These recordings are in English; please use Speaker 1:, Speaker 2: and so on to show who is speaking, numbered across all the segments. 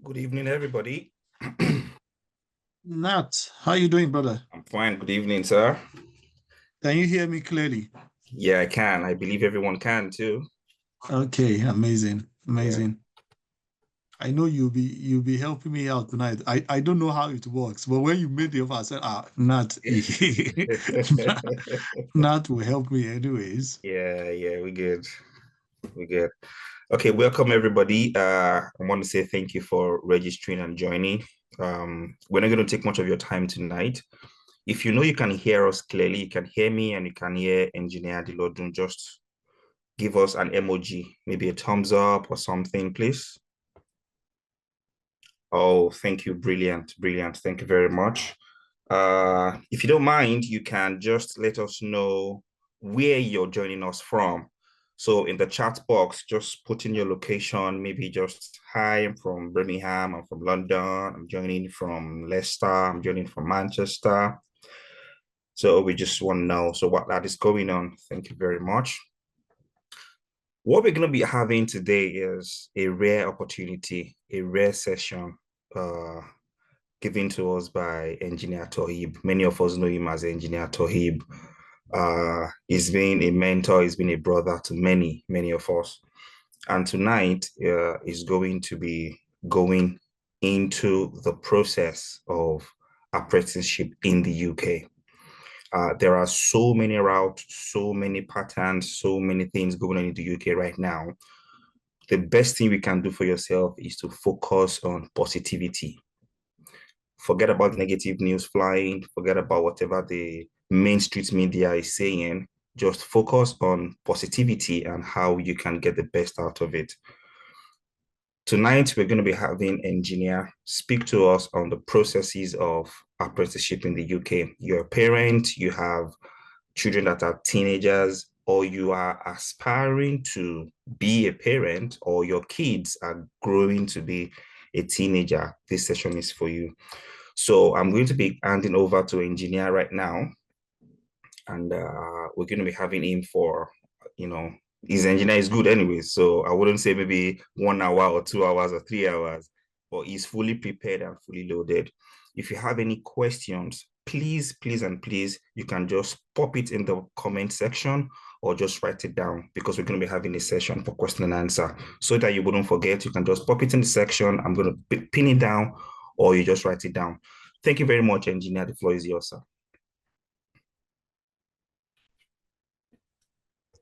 Speaker 1: Good evening, everybody.
Speaker 2: Nat, how you doing, brother?
Speaker 1: I'm fine. Good evening, sir.
Speaker 2: Can you hear me clearly?
Speaker 1: Yeah, I can. I believe everyone can too.
Speaker 2: Okay, amazing,
Speaker 1: Yeah.
Speaker 2: amazing. I know you'll be helping me out tonight. I don't know how it works, but when you made the offer, I said, Nat, Nat will help me anyways.
Speaker 1: Yeah, we good. We good. Okay, welcome everybody. I want to say thank you for registering and joining. We're not going to take much of your time tonight. If you know you can hear us clearly, you can hear me and you can hear Engineer Dilodun, just give us an emoji, maybe a thumbs up or something, please. Oh, thank you. Brilliant, brilliant. Thank you very much. If you don't mind, you can just let us know where you're joining us from. So in the chat box, just put in your location, maybe just, hi, I'm from Birmingham, I'm from London, I'm joining from Leicester, I'm joining from Manchester. So we just want to know, so what that is going on. Thank you very much. What we're going to be having today is a rare opportunity, a rare session, uh, given to us by Engineer Tohib. Many of us know him as Engineer Tohib. He's been a mentor, he's been a brother to many of us. And tonight is going to be going into the process of apprenticeship in the UK. There are so many routes, so many patterns, so many things going on in the UK right now. The best thing we can do for yourself is to focus on positivity. Forget about negative news flying, forget about whatever the main street media is saying. Just focus on positivity and how you can get the best out of it. Tonight, we're going to be having engineer speak to us on the processes of apprenticeship in the UK. You're a parent, you have children that are teenagers, or you are aspiring to be a parent, or your kids are growing to be a teenager. This session is for you. So I'm going to be handing over to engineer right now, and we're going to be having him for, his engineer is good anyway. So I wouldn't say maybe 1 hour or 2 hours or 3 hours, but he's fully prepared and fully loaded. If you have any questions, please, and please, you can just pop it in the comment section or just write it down, because we're going to be having a session for question and answer. So that you wouldn't forget, you can just pop it in the section. I'm going to pin it down, or you just write it down. Thank you very much, engineer. The floor is yours, sir.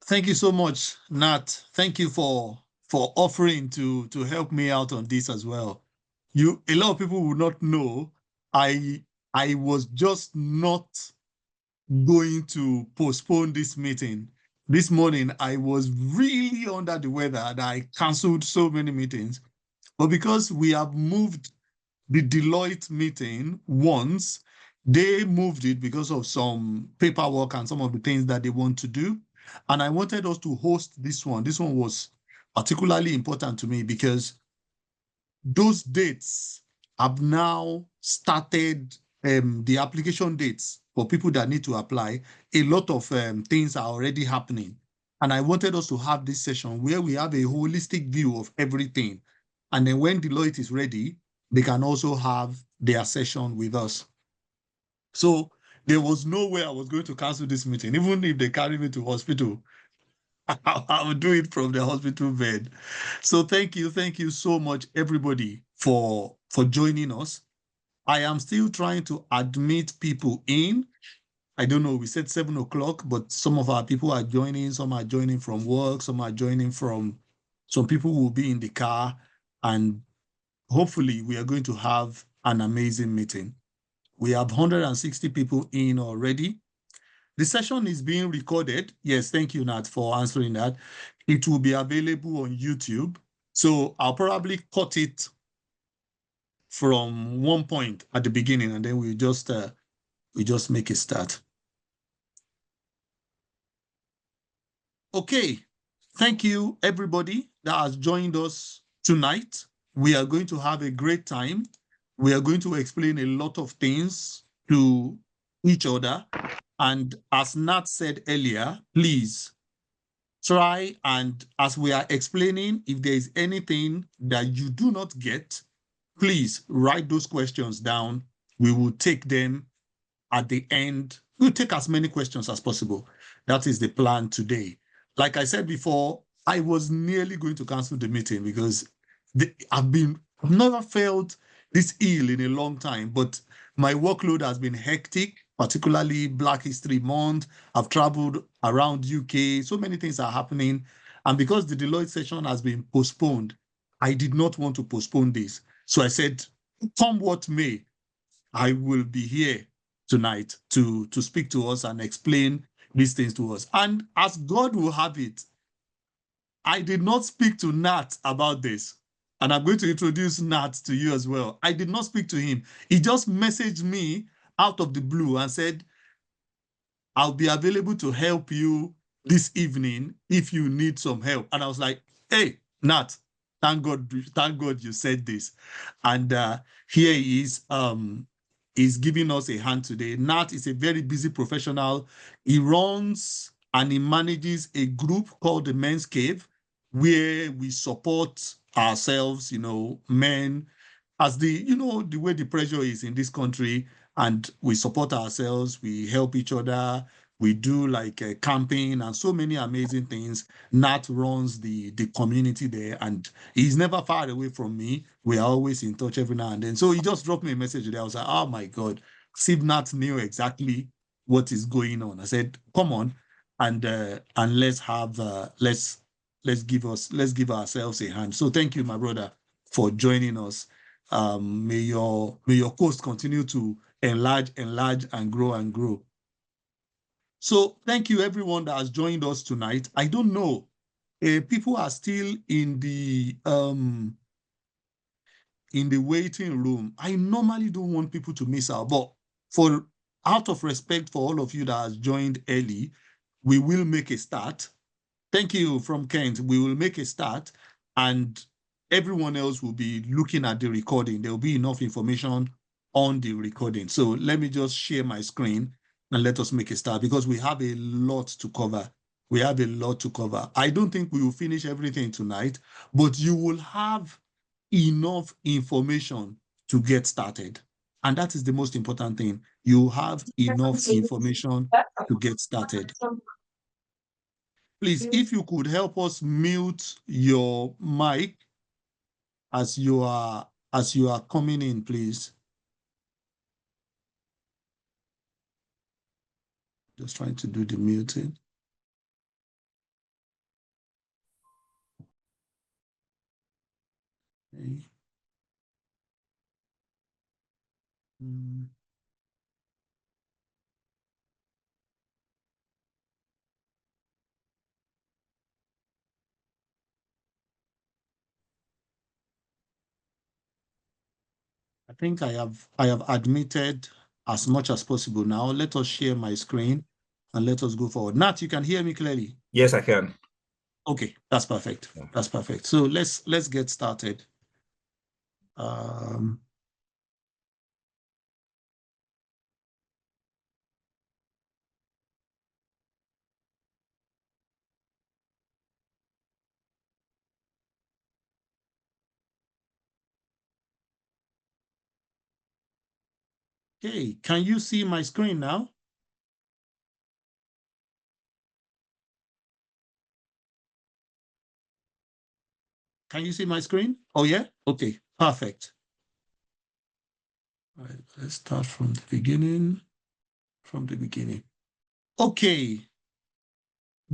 Speaker 2: Thank you so much, Nat. Thank you for offering to help me out on this as well. A lot of people would not know I was just not going to postpone this meeting. This morning, I was really under the weather and I canceled so many meetings. But because we have moved the Deloitte meeting once, they moved it because of some paperwork and some of the things that they want to do. And I wanted us to host this one. This one was particularly important to me because those dates have now started, the application dates for people that need to apply. A lot of things are already happening. And I wanted us to have this session where we have a holistic view of everything. And then when Deloitte is ready, they can also have their session with us. So there was no way I was going to cancel this meeting, even if they carry me to hospital. I will do it from the hospital bed. So thank you so much, everybody, for joining us. I am still trying to admit people in. I don't know, we said 7 o'clock, but some of our people are joining, some are joining from work, some are joining from, some people will be in the car, and hopefully we are going to have an amazing meeting. We have 160 people in already. The session is being recorded. Yes, thank you, Nat, for answering that. It will be available on YouTube. So I'll probably cut it from one point at the beginning, and then we just make a start. Okay, thank you, everybody that has joined us tonight. We are going to have a great time. We are going to explain a lot of things to each other. And as Nat said earlier, please try, and as we are explaining, if there is anything that you do not get, please write those questions down. We will take them at the end. We'll take as many questions as possible. That is the plan today. Like I said before, I was nearly going to cancel the meeting because I've never felt this ill in a long time, but my workload has been hectic, particularly Black History Month. I've traveled around UK. So many things are happening. And because the Deloitte session has been postponed, I did not want to postpone this. So I said, come what may, I will be here tonight to speak to us and explain these things to us. And as God will have it, I did not speak to Nat about this. And I'm going to introduce Nat to you as well. I did not speak to him. He just messaged me out of the blue and said, I'll be available to help you this evening if you need some help. And I was like, hey, Nat, thank God you said this. And here he is giving us a hand today. Nat is a very busy professional. He runs and he manages a group called the Men's Cave, where we support ourselves, men, as the way the pressure is in this country, and we support ourselves, we help each other, we do like camping and so many amazing things. Nat runs the community there, and he's never far away from me. We are always in touch every now and then. So he just dropped me a message today. I was like, oh my God, Steve Nat knew exactly what is going on. I said, come on, and let's give ourselves a hand. So thank you, my brother, for joining us. May your coast continue to enlarge, and grow and grow. So thank you, everyone that has joined us tonight. I don't know, people are still in the waiting room. I normally don't want people to miss out, but out of respect for all of you that has joined early, we will make a start. Thank you from Kent. We will make a start, and everyone else will be looking at the recording. There will be enough information on the recording. So let me just share my screen and let us make a start, because we have a lot to cover. We have a lot to cover. I don't think we will finish everything tonight, but you will have enough information to get started. And that is the most important thing. You have enough information to get started. Please, if you could help us mute your mic as you are coming in, please. Just trying to do the muting. Okay. I think I have admitted as much as possible now. Let us share my screen and let us go forward. Nat, you can hear me clearly?
Speaker 1: Yes, I can.
Speaker 2: Okay, that's perfect. Yeah. That's perfect. So let's get started. Okay, can you see my screen now? Can you see my screen? Oh, yeah? Okay, perfect. All right, let's start from the beginning. Okay.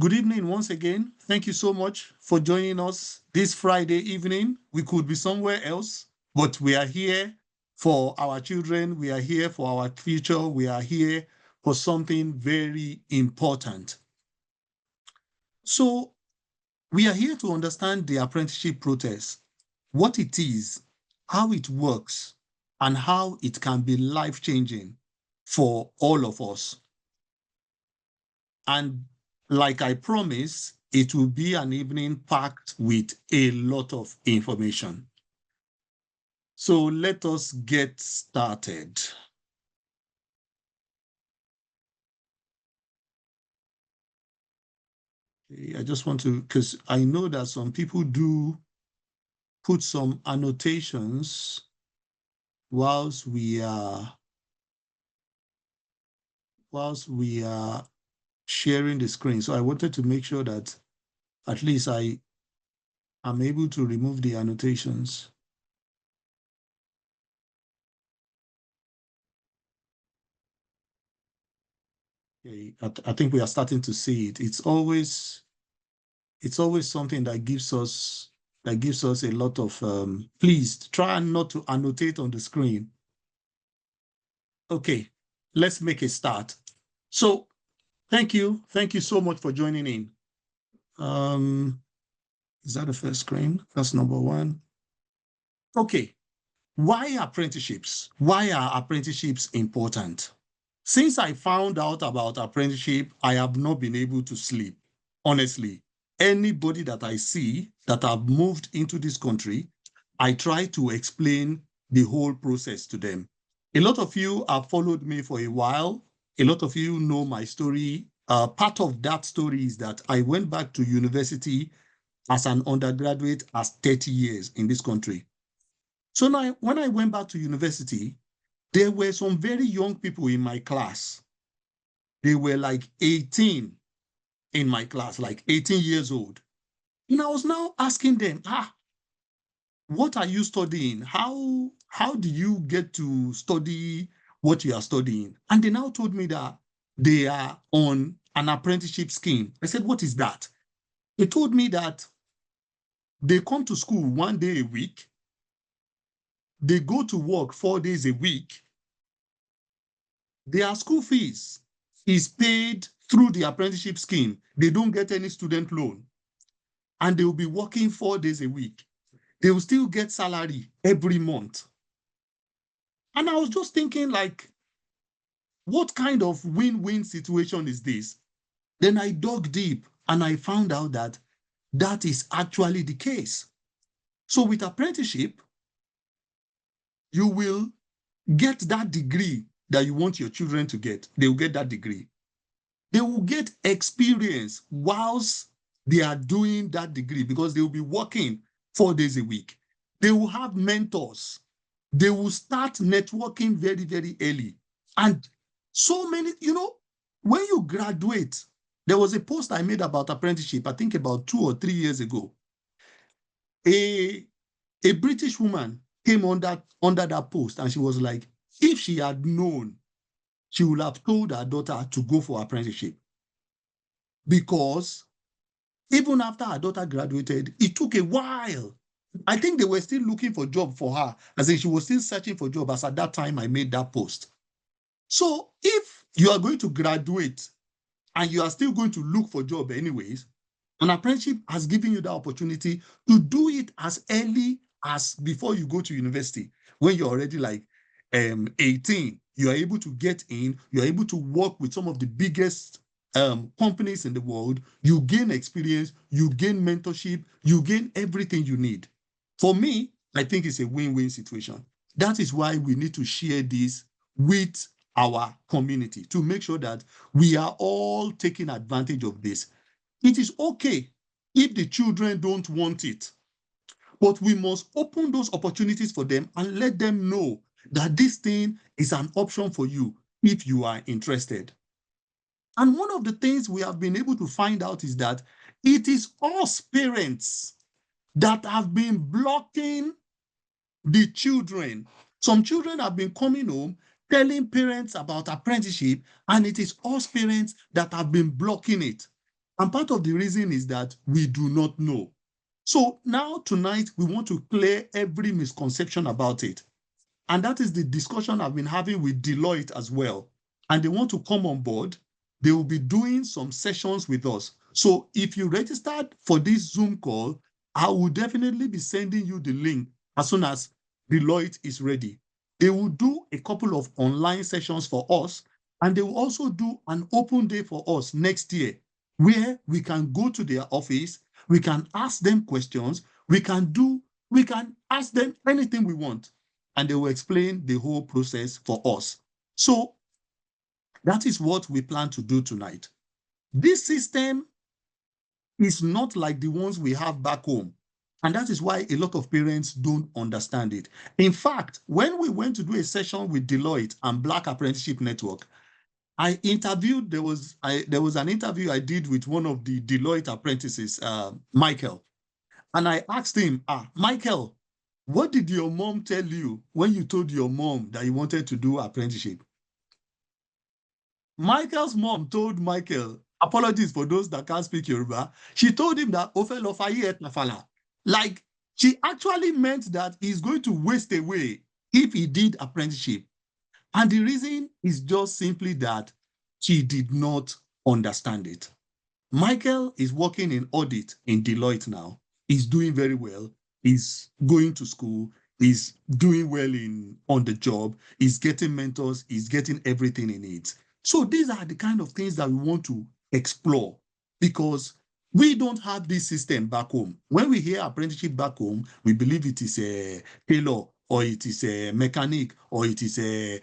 Speaker 2: Good evening once again. Thank you so much for joining us this Friday evening. We could be somewhere else, but we are here for our children. We are here for our future. We are here for something very important. So we are here to understand the apprenticeship process, what it is, how it works, and how it can be life-changing for all of us. And like I promised, it will be an evening packed with a lot of information. So let us get started. I just want to, because I know that some people do put some annotations whilst we are sharing the screen. So I wanted to make sure that at least I am able to remove the annotations. Okay, I think we are starting to see it. It's always something that gives us a lot of please try not to annotate on the screen. Okay, let's make a start. So thank you so much for joining in. Is that the first screen? That's number one. Okay, why apprenticeships? Why are apprenticeships important? Since I found out about apprenticeship, I have not been able to sleep. Honestly, anybody that I see that have moved into this country, I try to explain the whole process to them. A lot of you have followed me for a while. A lot of you know my story. Part of that story is that I went back to university as an undergraduate as 30 years in this country. So now, when I went back to university, there were some very young people in my class. They were like 18 in my class, like 18 years old. And I was now asking them, what are you studying? How do you get to study what you are studying? And they now told me that they are on an apprenticeship scheme. I said, what is that? They told me that they come to school 1 day a week, they go to work 4 days a week, their school fees is paid through the apprenticeship scheme. They don't get any student loan, and they will be working 4 days a week. They will still get salary every month. And I was just thinking, like, what kind of win-win situation is this? Then I dug deep and I found out that that is actually the case. So with apprenticeship, you will get that degree that you want your children to get. They will get that degree. They will get experience whilst they are doing that degree because they will be working 4 days a week. They will have mentors. They will start networking very, very early. And so many, when you graduate, there was a post I made about apprenticeship, I think about 2 or 3 years ago. A British woman came under that post and she was like, if she had known, she would have told her daughter to go for apprenticeship. Because even after her daughter graduated, it took a while. I think they were still looking for a job for her, as in she was still searching for a job as at that time I made that post. So if you are going to graduate and you are still going to look for a job anyways, an apprenticeship has given you the opportunity to do it as early as before you go to university. When you're already like 18, you are able to get in, you're able to work with some of the biggest companies in the world. You gain experience, you gain mentorship, you gain everything you need. For me, I think it's a win-win situation. That is why we need to share this with our community to make sure that we are all taking advantage of this. It is okay if the children don't want it, but we must open those opportunities for them and let them know that this thing is an option for you if you are interested. And one of the things we have been able to find out is that it is us parents that have been blocking the children. Some children have been coming home telling parents about apprenticeship, and it is us parents that have been blocking it. And part of the reason is that we do not know. So now tonight, we want to clear every misconception about it. And that is the discussion I've been having with Deloitte as well. And they want to come on board. They will be doing some sessions with us. So if you registered for this Zoom call, I will definitely be sending you the link as soon as Deloitte is ready. They will do a couple of online sessions for us, and they will also do an open day for us next year, where we can go to their office, we can ask them questions, we can ask them anything we want, and they will explain the whole process for us. So that is what we plan to do tonight. This system is not like the ones we have back home. And that is why a lot of parents don't understand it. In fact, when we went to do a session with Deloitte and Black Apprenticeship Network, I interviewed, there was an interview I did with one of the Deloitte apprentices, Michael. And I asked him, Michael, what did your mom tell you when you told your mom that you wanted to do apprenticeship? Michael's mom told Michael, apologies for those that can't speak Yoruba, she told him that Ofelo Faye et Nafala. Like, she actually meant that he's going to waste away if he did apprenticeship. And the reason is just simply that she did not understand it. Michael is working in audit in Deloitte now. He's doing very well. He's going to school. He's doing well on the job. He's getting mentors. He's getting everything he needs. So these are the kind of things that we want to explore because we don't have this system back home. When we hear apprenticeship back home, we believe it is a tailor or it is a mechanic or it is a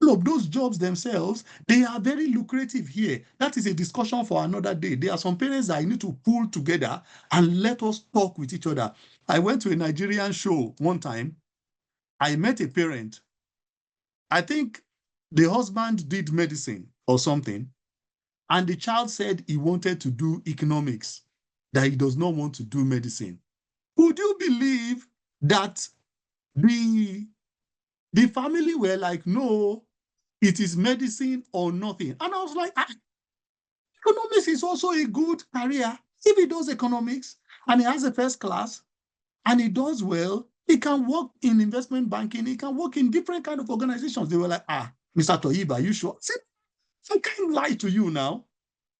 Speaker 2: all of those jobs themselves, they are very lucrative here. That is a discussion for another day. There are some parents that I need to pull together and let us talk with each other. I went to a Nigerian show one time. I met a parent. I think the husband did medicine or something, and the child said he wanted to do economics, that he does not want to do medicine. Would you believe that the family were like, no, it is medicine or nothing? And I was like, economics is also a good career. If he does economics and he has a first class and he does well, he can work in investment banking. He can work in different kind of organizations. They were like, Mr. Toyiba, are you sure? I said, I can't lie to you now.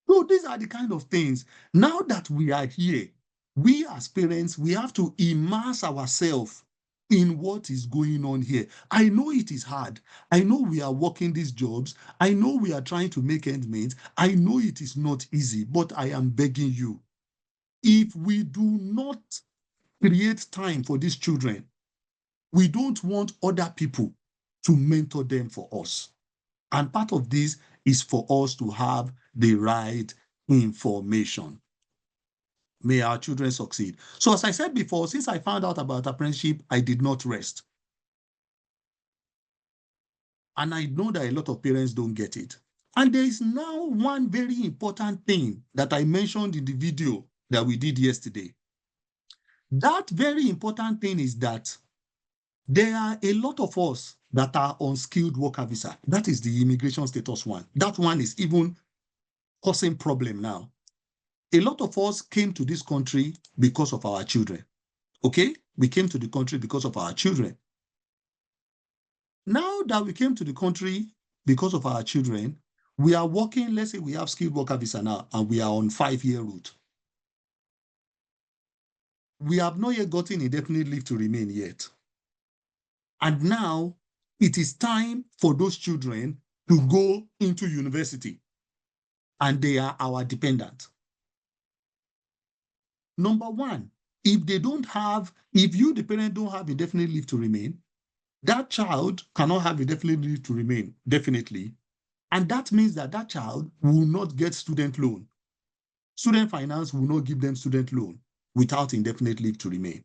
Speaker 2: So these are the kind of things. Now that we are here, we as parents, we have to immerse ourselves in what is going on here. I know it is hard. I know we are working these jobs. I know we are trying to make ends meet. I know it is not easy, but I am begging you, if we do not create time for these children, we don't want other people to mentor them for us. And part of this is for us to have the right information. May our children succeed. So as I said before, since I found out about apprenticeship, I did not rest. And I know that a lot of parents don't get it. And there is now one very important thing that I mentioned in the video that we did yesterday. That very important thing is that there are a lot of us that are on skilled worker visa. That is the immigration status one. That one is even causing problem now. A lot of us came to this country because of our children. Okay? We came to the country because of our children. Now that we came to the country because of our children, we are working, let's say we have skilled worker visa now, and we are on 5-year route. We have not yet gotten indefinite leave to remain yet. And now it is time for those children to go into university, and they are our dependent. Number one, if you, the parent, don't have indefinite leave to remain, that child cannot have indefinite leave to remain, definitely. And that means that that child will not get student loan. Student finance will not give them student loan without indefinite leave to remain.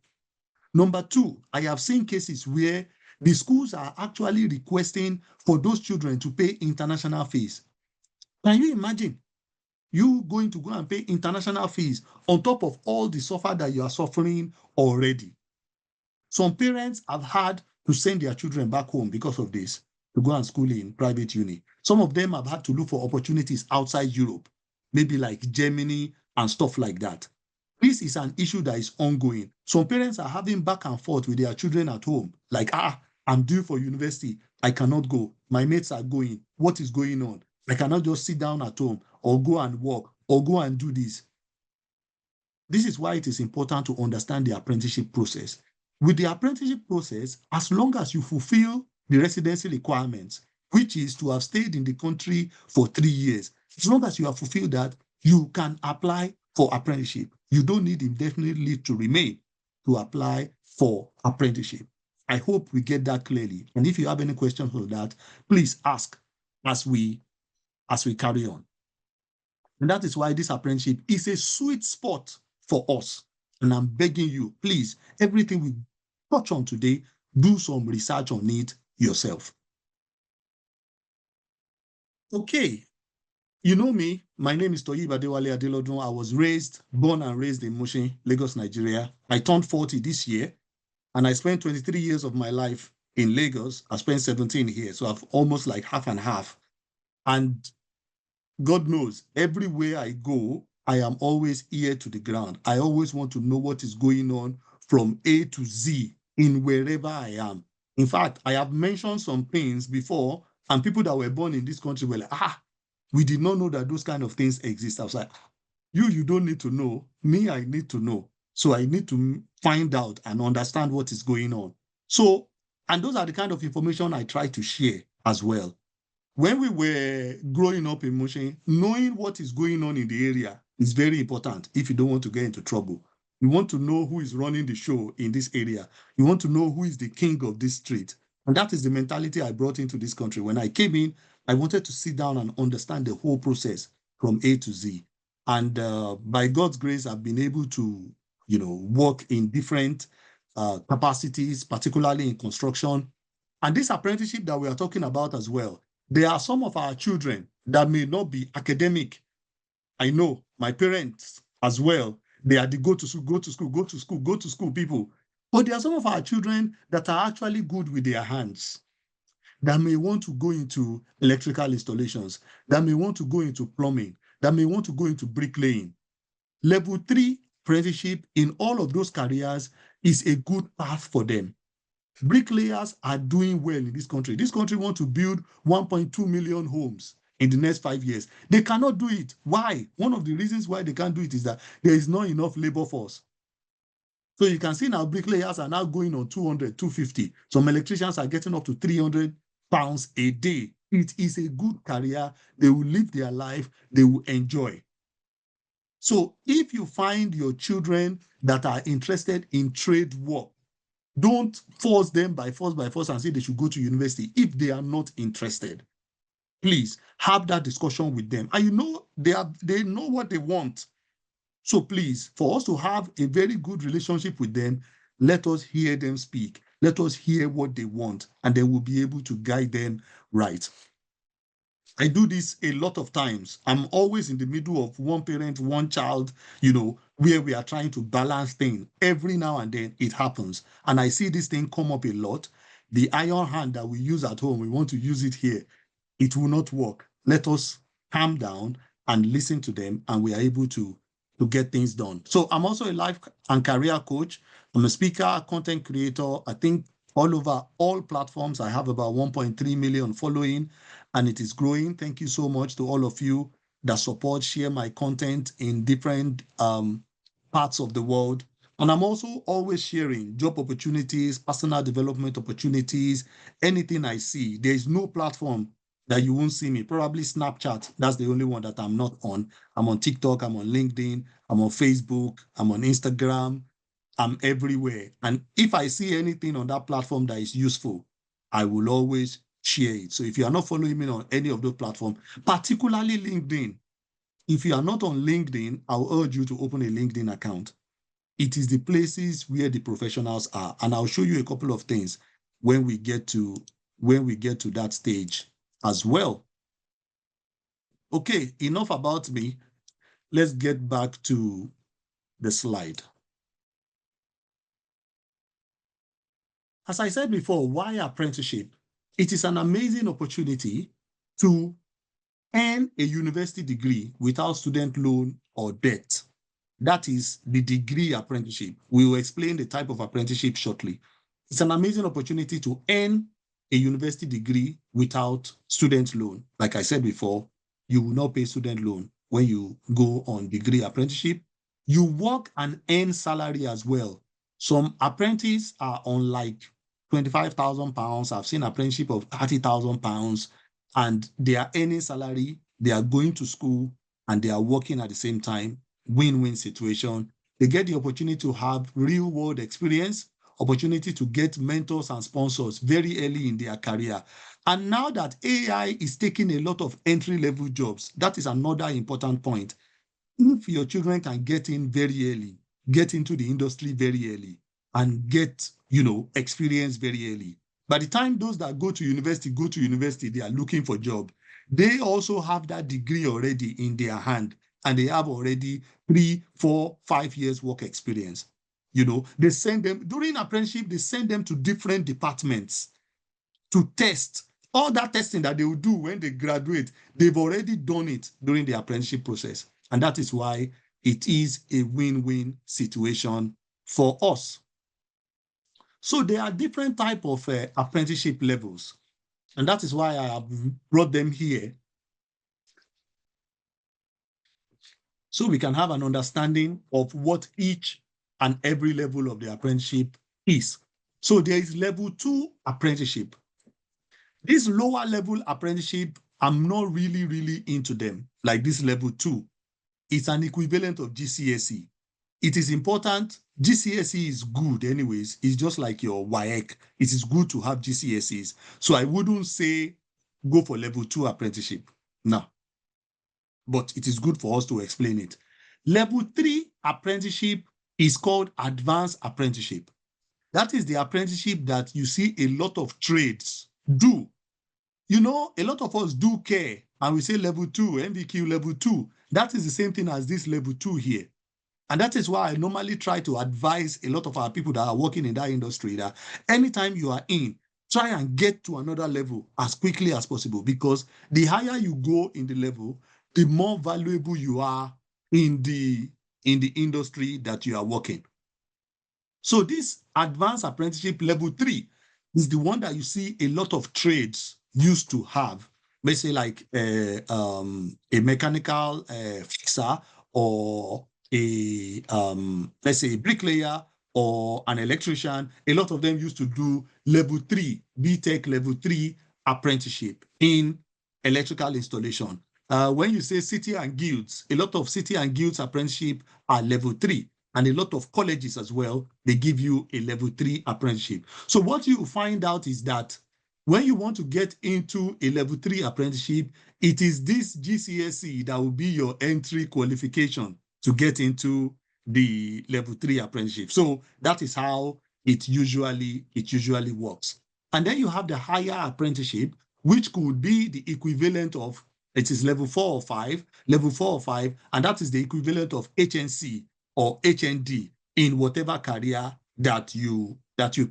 Speaker 2: Number two, I have seen cases where the schools are actually requesting for those children to pay international fees. Can you imagine you going to go and pay international fees on top of all the suffer that you are suffering already? Some parents have had to send their children back home because of this, to go and school in private uni. Some of them have had to look for opportunities outside Europe, maybe like Germany and stuff like that. This is an issue that is ongoing. Some parents are having back and forth with their children at home, like, I'm due for university. I cannot go. My mates are going. What is going on? I cannot just sit down at home or go and work or go and do this. This is why it is important to understand the apprenticeship process. With the apprenticeship process, as long as you fulfill the residency requirements, which is to have stayed in the country for 3 years, as long as you have fulfilled that, you can apply for apprenticeship. You don't need indefinite leave to remain to apply for apprenticeship. I hope we get that clearly. And if you have any questions on that, please ask as we carry on. And that is why this apprenticeship is a sweet spot for us. And I'm begging you, please, everything we touch on today, do some research on it yourself. Okay, you know me, my name is Toyib Adewale Adelodun. I was born and raised in Mushin, Lagos, Nigeria. I turned 40 this year, and I spent 23 years of my life in Lagos. I spent 17 here, so I've almost like half and half. And God knows, everywhere I go, I am always ear to the ground. I always want to know what is going on from A to Z in wherever I am. In fact, I have mentioned some things before, and people that were born in this country were like, we did not know that those kind of things exist. I was like, you don't need to know. Me, I need to know. So I need to find out and understand what is going on. So, and those are the kind of information I try to share as well. When we were growing up in Mushin, knowing what is going on in the area is very important if you don't want to get into trouble. You want to know who is running the show in this area. You want to know who is the king of this street. And that is the mentality I brought into this country. When I came in, I wanted to sit down and understand the whole process from A to Z. And by God's grace, I've been able to, work in different capacities, particularly in construction. And this apprenticeship that we are talking about as well, there are some of our children that may not be academic. I know my parents as well, they are the go to school, go to school, go to school, go to school people. But there are some of our children that are actually good with their hands, that may want to go into electrical installations, that may want to go into plumbing, that may want to go into bricklaying. Level 3 apprenticeship in all of those careers is a good path for them. Bricklayers are doing well in this country. This country wants to build 1.2 million homes in the next 5 years. They cannot do it. Why? One of the reasons why they can't do it is that there is not enough labor force. So you can see now bricklayers are now going on 200, 250. Some electricians are getting up to 300 pounds a day. It is a good career. They will live their life. They will enjoy. So if you find your children that are interested in trade work, don't force them by force and say they should go to university if they are not interested. Please have that discussion with them. And they know what they want. So please, for us to have a very good relationship with them, let us hear them speak. Let us hear what they want, and then we'll be able to guide them right. I do this a lot of times. I'm always in the middle of one parent, one child, where we are trying to balance things. Every now and then it happens. And I see this thing come up a lot. The iron hand that we use at home, we want to use it here. It will not work. Let us calm down and listen to them, and we are able to get things done. So I'm also a life and career coach. I'm a speaker, content creator. I think all over all platforms, I have about 1.3 million following, and it is growing. Thank you so much to all of you that support, share my content in different parts of the world. And I'm also always sharing job opportunities, personal development opportunities, anything I see. There is no platform that you won't see me. Probably Snapchat. That's the only one that I'm not on. I'm on TikTok, I'm on LinkedIn, I'm on Facebook, I'm on Instagram. I'm everywhere. And if I see anything on that platform that is useful, I will always share it. So if you are not following me on any of those platforms, particularly LinkedIn, if you are not on LinkedIn, I'll urge you to open a LinkedIn account. It is the places where the professionals are. And I'll show you a couple of things when we get to that stage as well. Okay, enough about me. Let's get back to the slide. As I said before, why apprenticeship? It is an amazing opportunity to earn a university degree without student loan or debt. That is the degree apprenticeship. We will explain the type of apprenticeship shortly. It's an amazing opportunity to earn a university degree without student loan. Like I said before, you will not pay student loan when you go on degree apprenticeship. You work and earn salary as well. Some apprentices are on like 25,000 pounds. I've seen apprenticeship of 30,000 pounds, and they are earning salary, they are going to school, and they are working at the same time. Win-win situation. They get the opportunity to have real-world experience, opportunity to get mentors and sponsors very early in their career. And now that AI is taking a lot of entry-level jobs, that is another important point. If your children can get in very early, get into the industry very early and get, experience very early. By the time those that go to university, they are looking for job. They also have that degree already in their hand, and they have already 3, 4, 5 years work experience. They send them during apprenticeship, they send them to different departments to test. All that testing that they will do when they graduate, they've already done it during the apprenticeship process. And that is why it is a win-win situation for us. So there are different type of apprenticeship levels. And that is why I have brought them here, so we can have an understanding of what each and every level of the apprenticeship is. So there is level 2 apprenticeship. This lower level apprenticeship, I'm not really into them. Like this level 2, it's an equivalent of GCSE. It is important. GCSE is good anyways. It's just like your WAEC. It is good to have GCSEs. So I wouldn't say go for level 2 apprenticeship. No. But it is good for us to explain it. Level 3 apprenticeship is called advanced apprenticeship. That is the apprenticeship that you see a lot of trades do. A lot of us do care and we say level 2, MVQ level 2. That is the same thing as this level 2 here. And that is why I normally try to advise a lot of our people that are working in that industry that anytime you are in, try and get to another level as quickly as possible, because the higher you go in the level, the more valuable you are in the industry that you are working. So this advanced apprenticeship level 3 is the one that you see a lot of trades used to have. Let's say like a mechanical fixer, or let's say a bricklayer or an electrician. A lot of them used to do level 3, BTech level 3 apprenticeship in electrical installation. When you say city and guilds, a lot of city and guilds apprenticeship are level 3. And a lot of colleges as well, they give you a level 3 apprenticeship. So what you find out is that when you want to get into a level 3 apprenticeship, it is this GCSE that will be your entry qualification to get into the level 3 apprenticeship. So that is how it usually works. And then you have the higher apprenticeship, which could be the equivalent of, it is level 4 or 5, and that is the equivalent of HNC or HND in whatever career that you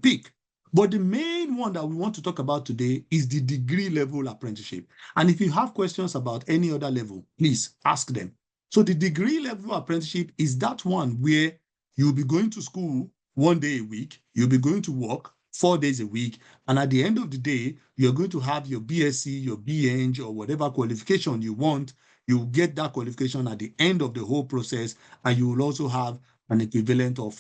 Speaker 2: pick. But the main one that we want to talk about today is the degree level apprenticeship. And if you have questions about any other level, please ask them. So the degree level apprenticeship is that one where you'll be going to school 1 day a week, you'll be going to work 4 days a week, and at the end of the day, you're going to have your BSc, your BEng, or whatever qualification you want. You get that qualification at the end of the whole process, and you will also have an equivalent of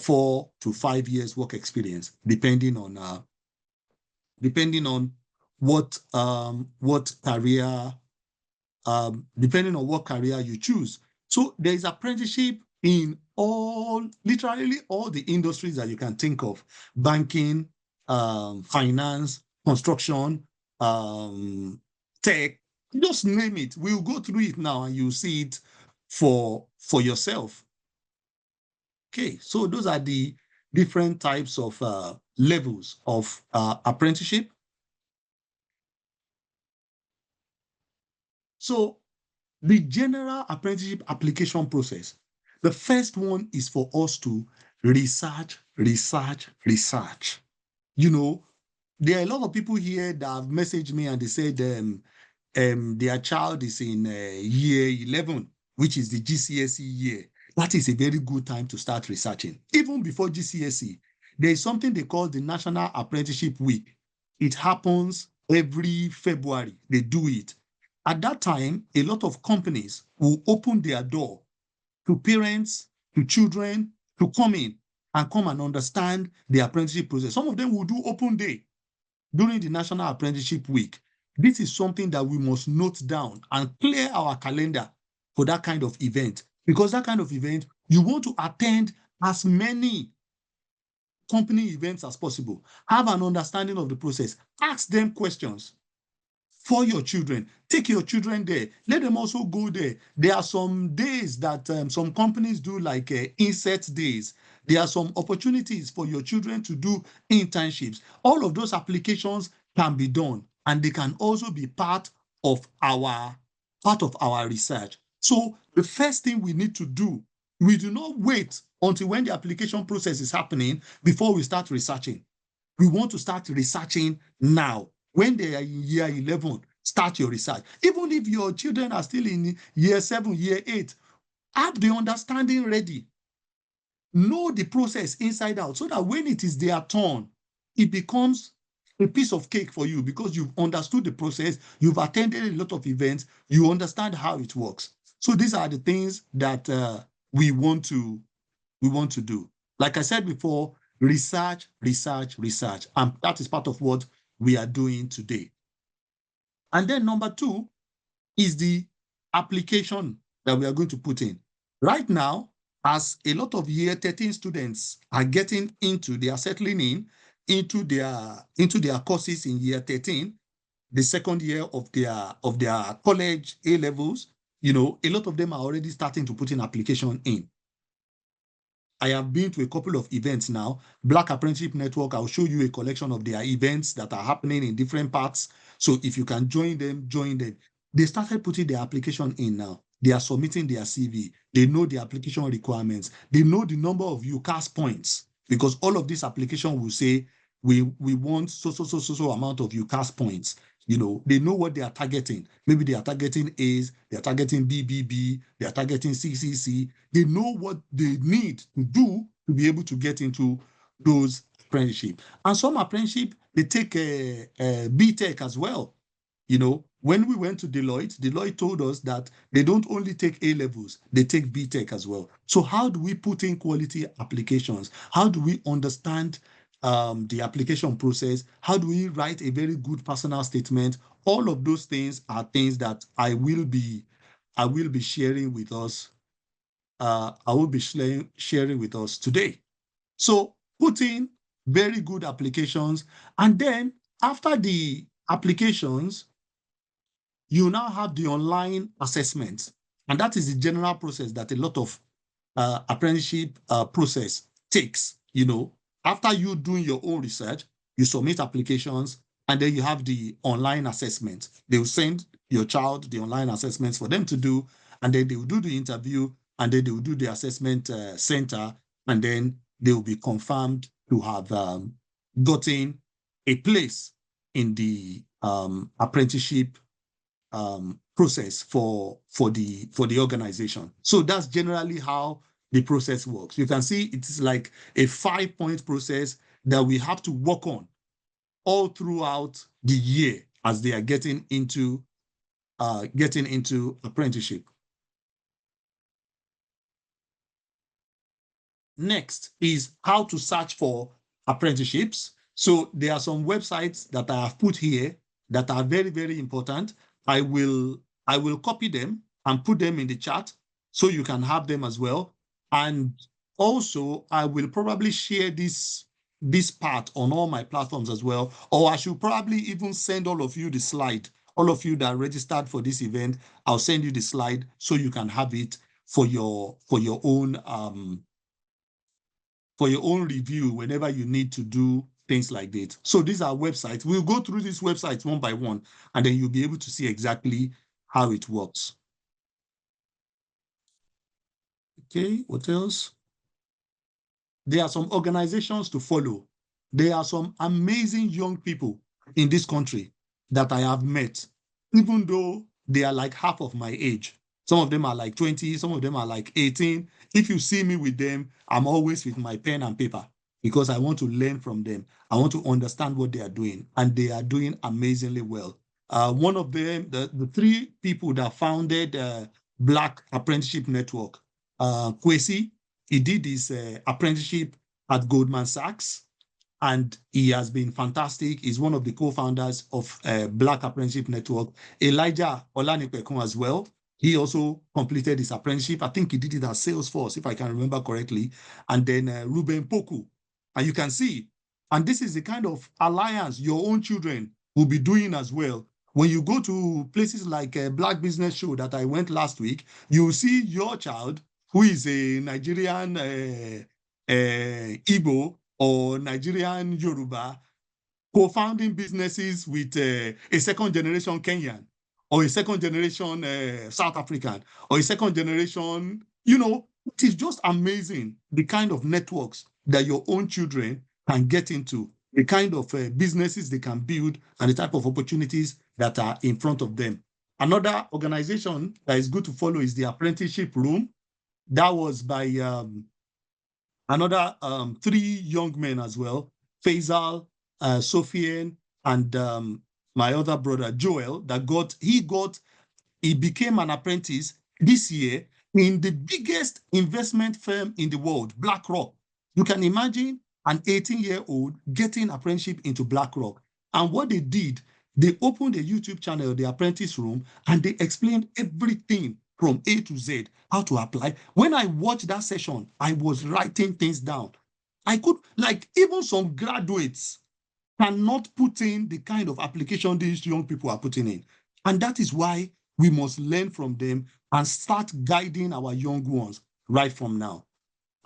Speaker 2: 4 to 5 years work experience, depending on what career what career you choose. So there is apprenticeship in literally all the industries that you can think of: banking, finance, construction, tech, just name it. We'll go through it now and you'll see it for yourself. Okay, so those are the different types of levels of apprenticeship. So the general apprenticeship application process, the first one is for us to research. There are a lot of people here that have messaged me and they said their child is in year 11, which is the GCSE year. That is a very good time to start researching. Even before GCSE, there is something they call the National Apprenticeship Week. It happens every February. They do it. At that time, a lot of companies will open their door to parents, to children, to come in and understand the apprenticeship process. Some of them will do open day during the National Apprenticeship Week. This is something that we must note down and clear our calendar for that kind of event, because that kind of event, you want to attend as many company events as possible. Have an understanding of the process. Ask them questions. for your children. Take your children there. Let them also go there. There are some days that some companies do, like inset days. There are some opportunities for your children to do internships. All of those applications can be done, and they can also be part of our research. So the first thing we need to do, we do not wait until when the application process is happening before we start researching. We want to start researching now. When they are in year 11, start your research. Even if your children are still in year 7, year 8, have the understanding ready. Know the process inside out so that when it is their turn, it becomes a piece of cake for you because you've understood the process, you've attended a lot of events, you understand how it works. So these are the things that we want to do. Like I said before, research, research, research. And that is part of what we are doing today. And then number 2 is the application that we are going to put in. Right now, as a lot of year 13 students are getting into, they are settling in into their courses in year 13, the second year of their college A levels, a lot of them are already starting to put in application in. I have been to a couple of events now. Black Apprenticeship Network, I'll show you a collection of their events that are happening in different parts. So if you can join them, join them. They started putting their application in now. They are submitting their CV. They know the application requirements. They know the number of UCAS points because all of this application will say, we want so amount of UCAS points. They know what they are targeting. Maybe they are targeting A's, they are targeting BBB, they are targeting CCC. They know what they need to do to be able to get into those apprenticeship. And some apprenticeship, they take a BTech as well. When we went to Deloitte told us that they don't only take A levels, they take BTech as well. So how do we put in quality applications? How do we understand the application process? How do we write a very good personal statement? All of those things are things that I will be sharing with us. I will be sharing with us today. So put in very good applications, and then after the applications, you now have the online assessment, and that is the general process that a lot of apprenticeship process takes. After you doing your own research, you submit applications, and then you have the online assessment. They will send your child the online assessments for them to do, and then they will do the interview, and then they will do the assessment center, and then they will be confirmed to have gotten a place in the apprenticeship process for the organization. So that's generally how the process works. You can see it's like a 5-point process that we have to work on all throughout the year as they are getting into apprenticeship. Next is how to search for apprenticeships. So there are some websites that I have put here that are very, very important. I will copy them and put them in the chat so you can have them as well. And also, I will probably share this part on all my platforms as well. Or I should probably even send all of you the slide. All of you that registered for this event, I'll send you the slide so you can have it for your own review whenever you need to do things like that. So these are websites. We'll go through these websites one by one, and then you'll be able to see exactly how it works. Okay, what else? There are some organizations to follow. There are some amazing young people in this country that I have met, even though they are like half of my age. Some of them are like 20, some of them are like 18. If you see me with them, I'm always with my pen and paper because I want to learn from them. I want to understand what they are doing, and they are doing amazingly well. One of them, the 3 people that founded Black Apprenticeship Network, Kwesi, he did his apprenticeship at Goldman Sachs, and he has been fantastic. He's one of the co-founders of Black Apprenticeship Network. Elijah Olanipekun as well. He also completed his apprenticeship. I think he did it at Salesforce, if I can remember correctly. And then Ruben Poku. And you can see, and this is the kind of alliance your own children will be doing as well. When you go to places like a Black Business Show that I went last week, you see your child who is a Nigerian Igbo or Nigerian Yoruba co-founding businesses with a second generation Kenyan or a second generation South African or a second generation, it is just amazing the kind of networks that your own children can get into, the kind of businesses they can build, and the type of opportunities that are in front of them. Another organization that is good to follow is the Apprenticeship Room. That was by another three young men as well, Faisal, Sofian, and my other brother Joel. He became an apprentice this year in the biggest investment firm in the world, BlackRock. You can imagine an 18-year-old getting apprenticeship into BlackRock. And what they did, they opened a YouTube channel, the Apprentice Room, and they explained everything from A to Z, how to apply. When I watched that session, I was writing things down. I could, like, even some graduates cannot put in the kind of application these young people are putting in. And that is why we must learn from them and start guiding our young ones right from now.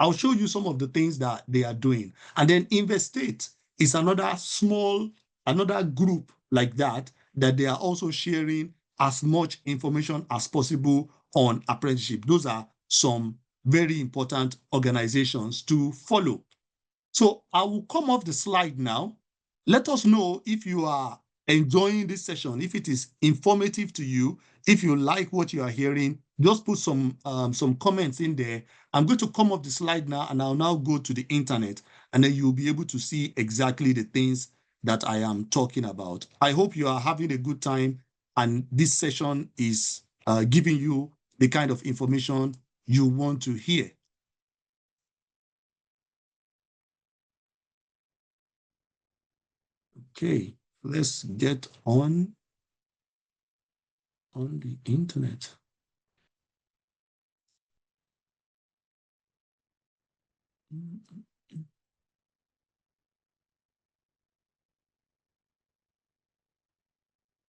Speaker 2: I'll show you some of the things that they are doing. And then Investate is another group like that they are also sharing as much information as possible on apprenticeship. Those are some very important organizations to follow. So I will come off the slide now. Let us know if you are enjoying this session, if it is informative to you, if you like what you are hearing. Just put some comments in there. I'm going to come off the slide now, and I'll now go to the internet, and then you'll be able to see exactly the things that I am talking about. I hope you are having a good time, and this session is giving you the kind of information you want to hear. Okay, let's get on the internet.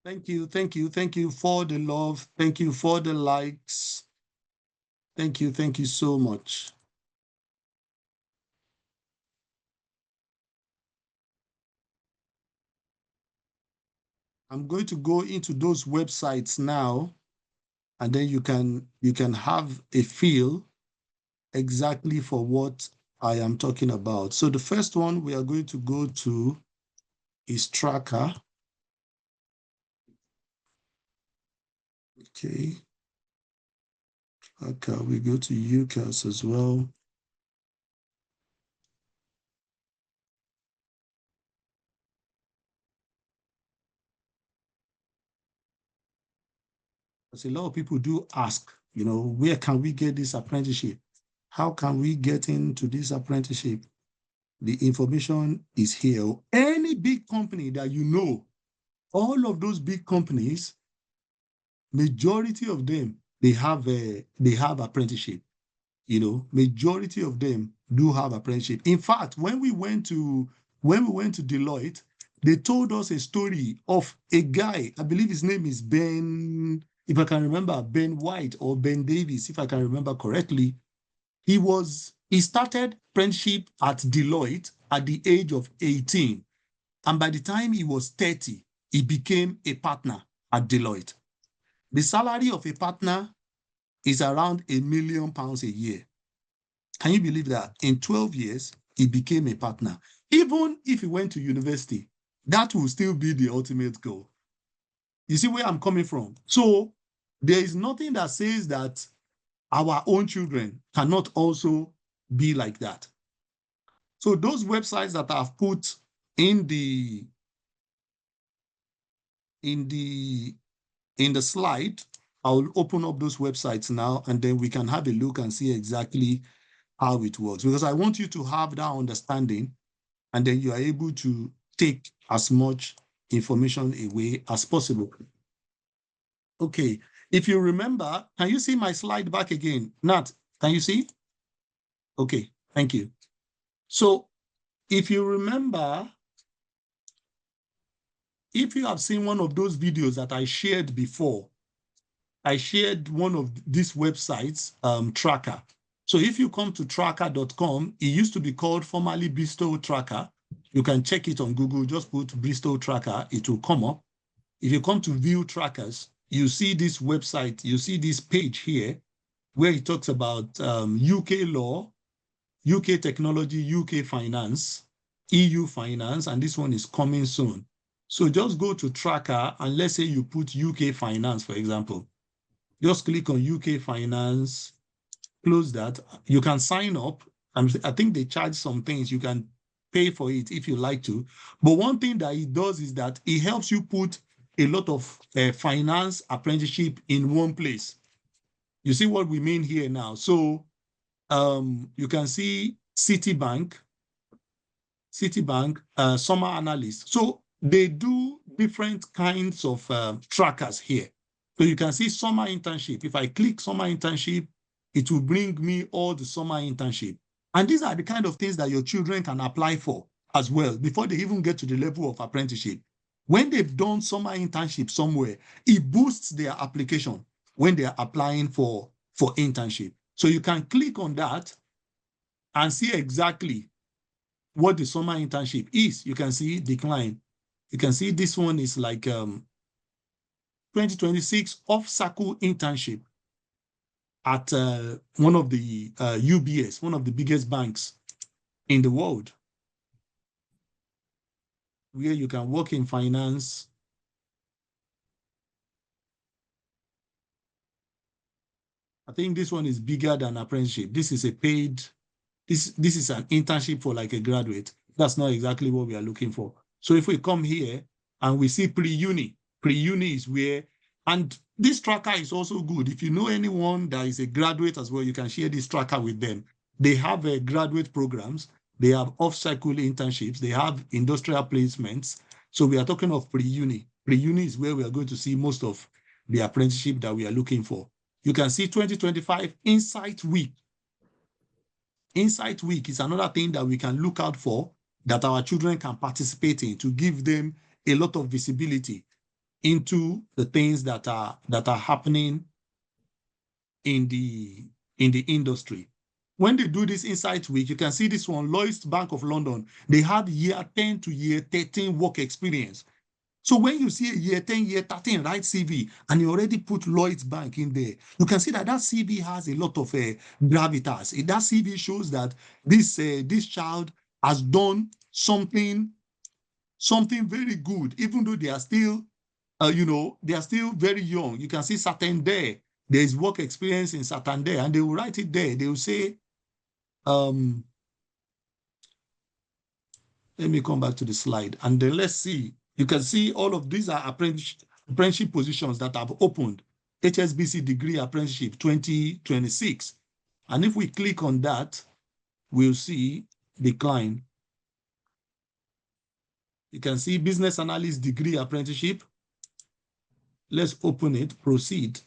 Speaker 2: Thank you, thank you, thank you for the love. Thank you for the likes. Thank you so much. I'm going to go into those websites now, and then you can have a feel exactly for what I am talking about. So the first one we are going to go to is Tracker. Okay. Tracker, we go to UCAS as well. Because a lot of people do ask, where can we get this apprenticeship? How can we get into this apprenticeship? The information is here. Any big company that all of those big companies, majority of them, they have apprenticeship. Majority of them do have apprenticeship. In fact, when we went to Deloitte, they told us a story of a guy, I believe his name is Ben, if I can remember, Ben White or Ben Davis, if I can remember correctly. He started apprenticeship at Deloitte at the age of 18. And by the time he was 30, he became a partner at Deloitte. The salary of a partner is around £1 million a year. Can you believe that? In 12 years, he became a partner. Even if he went to university, that will still be the ultimate goal. You see where I'm coming from? So there is nothing that says that our own children cannot also be like that. So those websites that I've put in the slide, I'll open up those websites now, and then we can have a look and see exactly how it works, because I want you to have that understanding, and then you are able to take as much information away as possible. Okay, if you remember, can you see my slide back again? Nat, can you see? Okay, thank you. So if you remember, if you have seen one of those videos that I shared before, I shared one of these websites, Tracker. So if you come to tracker.com, it used to be called formerly Bristol Tracker. You can check it on Google, just put Bristol Tracker, it will come up. If you come to view trackers, you see this website, you see this page here where it talks about UK law, UK technology, UK finance, EU finance, and this one is coming soon. So just go to Tracker and let's say you put UK finance, for example. Just click on UK finance, close that. You can sign up. I think they charge some things. You can pay for it if you like to. But one thing that it does is that it helps you put a lot of finance apprenticeship in one place. You see what we mean here now. So you can see Citibank, summer analyst. So they do different kinds of trackers here. So you can see summer internship. If I click summer internship, it will bring me all the summer internship. And these are the kind of things that your children can apply for as well before they even get to the level of apprenticeship. When they've done summer internship somewhere, it boosts their application when they are applying for internship. So you can click on that and see exactly what the summer internship is. You can see decline. You can see this one is like 2026 off-cycle internship at one of the UBS, one of the biggest banks in the world, where you can work in finance. I think this one is bigger than apprenticeship. This is a paid, this is an internship for like a graduate. That's not exactly what we are looking for. So if we come here and we see pre-uni is where, and this tracker is also good. If you know anyone that is a graduate as well, you can share this tracker with them. They have graduate programs. They have off-cycle internships. They have industrial placements. So we are talking of pre-uni. Pre-uni is where we are going to see most of the apprenticeship that we are looking for. You can see 2025 Insight Week. Insight Week is another thing that we can look out for that our children can participate in to give them a lot of visibility into the things that are happening in the industry. When they do this Insight Week, you can see this one, Lloyds Bank of London. They had year 10 to year 13 work experience. So when you see a year 10, year 13, right, CV, and you already put Lloyds Bank in there, you can see that that CV has a lot of gravitas. That CV shows that this child has done something very good, even though they are still, they are still very young. You can see Santander. There is work experience in Santander, and they will write it there. They will say, let me come back to the slide, and then let's see. You can see all of these are apprenticeship positions that have opened. HSBC degree apprenticeship 2026. And if we click on that, we'll see decline. You can see business analyst degree apprenticeship. Let's open it, proceed.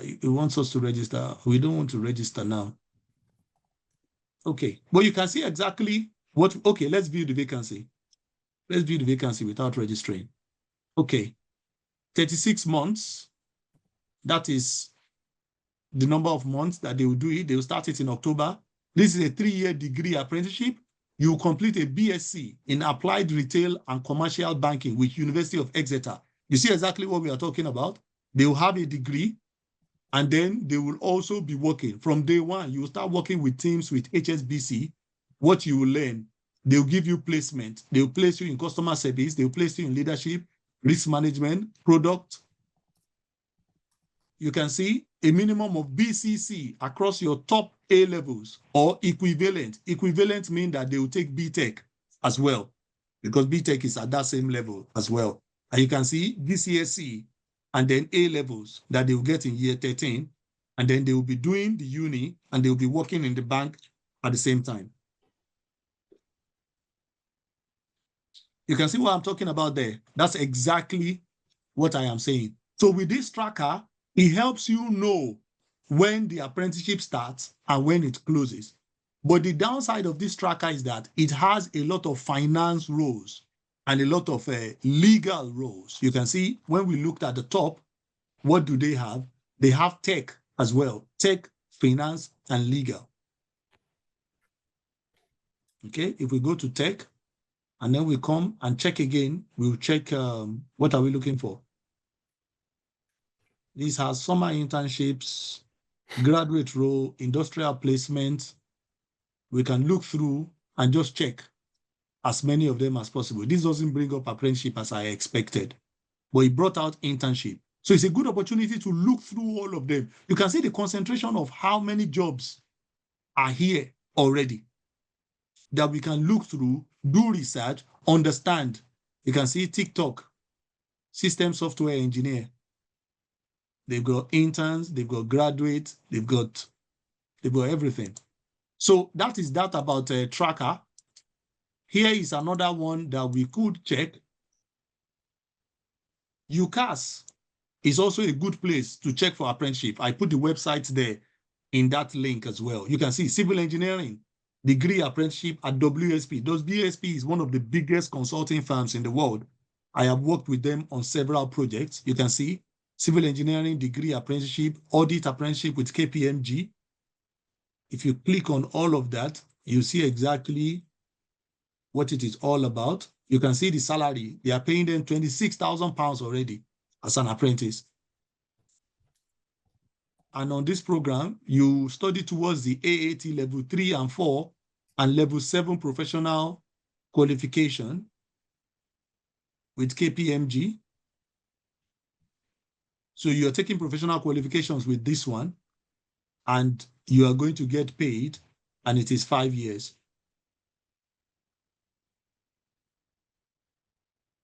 Speaker 2: It wants us to register. We don't want to register now. Okay, but you can see exactly what, okay, let's view the vacancy. Let's view the vacancy without registering. Okay, 36 months. That is the number of months that they will do it. They will start it in October. This is a 3-year degree apprenticeship. You will complete a BSc in Applied Retail and Commercial Banking with University of Exeter. You see exactly what we are talking about. They will have a degree, and then they will also be working. From day one, you will start working with teams with HSBC. What you will learn, they will give you placement. They will place you in customer service. They will place you in leadership, risk management, product. You can see a minimum of BCC across your top A levels or equivalent. Equivalent means that they will take BTech as well, because BTech is at that same level as well. And you can see GCSE and then A levels that they will get in year 13, and then they will be doing the uni and they will be working in the bank at the same time. You can see what I'm talking about there. That's exactly what I am saying. So with this tracker, it helps you know when the apprenticeship starts and when it closes. But the downside of this tracker is that it has a lot of finance roles and a lot of legal roles. You can see when we looked at the top, what do they have? They have tech as well, tech, finance, and legal. Okay, if we go to tech, and then we come and check again, we'll check what are we looking for. This has summer internships, graduate role, industrial placement. We can look through and just check as many of them as possible. This doesn't bring up apprenticeship as I expected, but it brought out internship. So it's a good opportunity to look through all of them. You can see the concentration of how many jobs are here already that we can look through, do research, understand. You can see TikTok, system software engineer. They've got interns, they've got graduates, they've got everything. So that is that about a tracker. Here is another one that we could check. UCAS is also a good place to check for apprenticeship. I put the website there in that link as well. You can see civil engineering, degree apprenticeship at WSP. WSP is one of the biggest consulting firms in the world. I have worked with them on several projects. You can see civil engineering, degree apprenticeship, audit apprenticeship with KPMG. If you click on all of that, you see exactly what it is all about. You can see the salary. They are paying them £26,000 already as an apprentice. And on this program, you study towards the AAT level 3 and 4 and level 7 professional qualification with KPMG. So you're taking professional qualifications with this one, and you are going to get paid, and it is 5 years.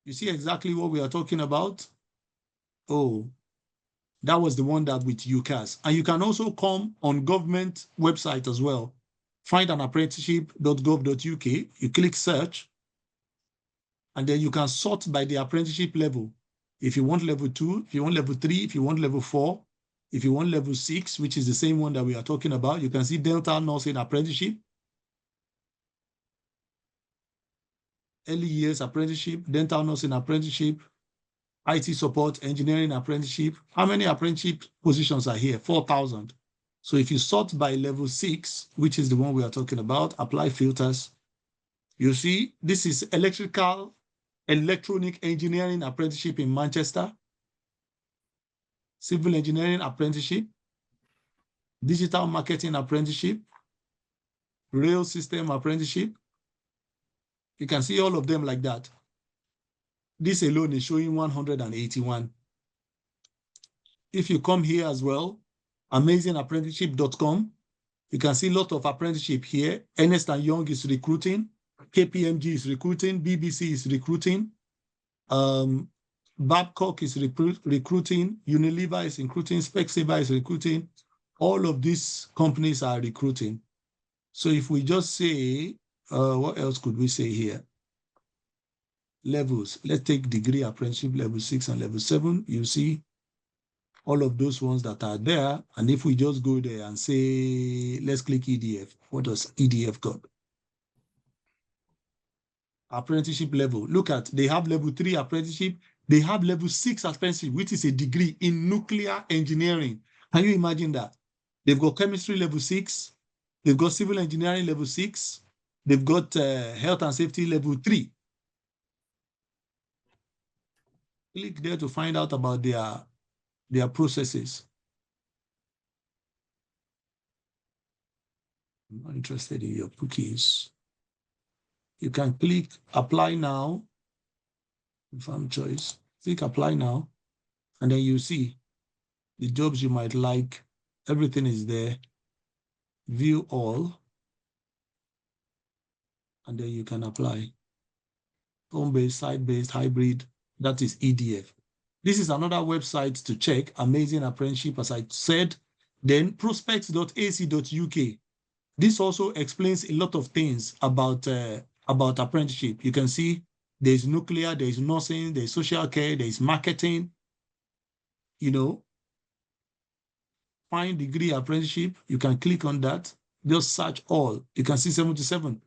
Speaker 2: You see exactly what we are talking about? Oh, that was the one that with UCAS. And you can also come on government website as well. Find an apprenticeship.gov.uk. You click search, and then you can sort by the apprenticeship level. If you want level 2, if you want level 3, if you want level 4, if you want level 6, which is the same one that we are talking about, you can see dental nursing apprenticeship, early years apprenticeship, dental nursing apprenticeship, IT support, engineering apprenticeship. How many apprenticeship positions are here? 4,000. So if you sort by level 6, which is the one we are talking about, apply filters, you see this is electronic engineering apprenticeship in Manchester, civil engineering apprenticeship, digital marketing apprenticeship, rail system apprenticeship. You can see all of them like that. This alone is showing 181. If you come here as well, amazingapprenticeship.com, you can see a lot of apprenticeship here. Ernst & Young is recruiting, KPMG is recruiting, BBC is recruiting, Babcock is recruiting, Unilever is recruiting, Specsavers is recruiting. All of these companies are recruiting. So if we just say, what else could we say here? Levels. Let's take degree apprenticeship level 6 and level 7. You see all of those ones that are there. And if we just go there and say, let's click EDF. What does EDF got? Apprenticeship level. Look at, they have level 3 apprenticeship. They have level 6 apprenticeship, which is a degree in nuclear engineering. Can you imagine that? They've got chemistry level 6. They've got civil engineering level 6. They've got health and safety level 3. Click there to find out about their processes. I'm not interested in your cookies. You can click apply now. Confirm choice. Click apply now. And then you see the jobs you might like. Everything is there. View all. And then you can apply. Home-based, site-based, hybrid. That is EDF. This is another website to check. Amazing Apprenticeship, as I said. Then prospects.ac.uk. This also explains a lot of things about apprenticeship. You can see there's nuclear, there's nursing, there's social care, there's marketing. You know, find degree apprenticeship. You can click on that. Just search all. You can see 77.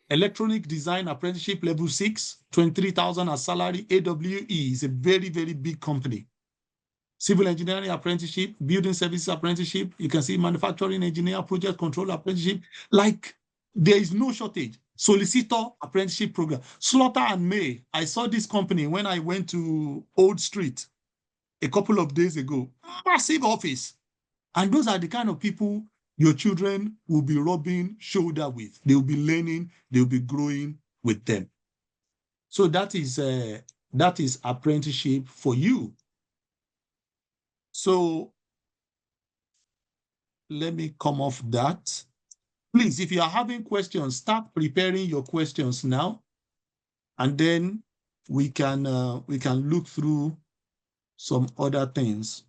Speaker 2: Electronic Design Apprenticeship Level 6, 23,000 as salary. AWE is a very, very big company. Civil Engineering Apprenticeship, Building Services Apprenticeship. You can see Manufacturing Engineer, Project Control Apprenticeship. Like, there is no shortage. Solicitor Apprenticeship Program. Slaughter and May. I saw this company when I went to Old Street a couple of days ago. Massive office. And those are the kind of people your children will be rubbing shoulder with. They will be learning, they will be growing with them. So that is apprenticeship for you. So let me come off that. Please, if you are having questions, start preparing your questions now, and then we can look through some other things.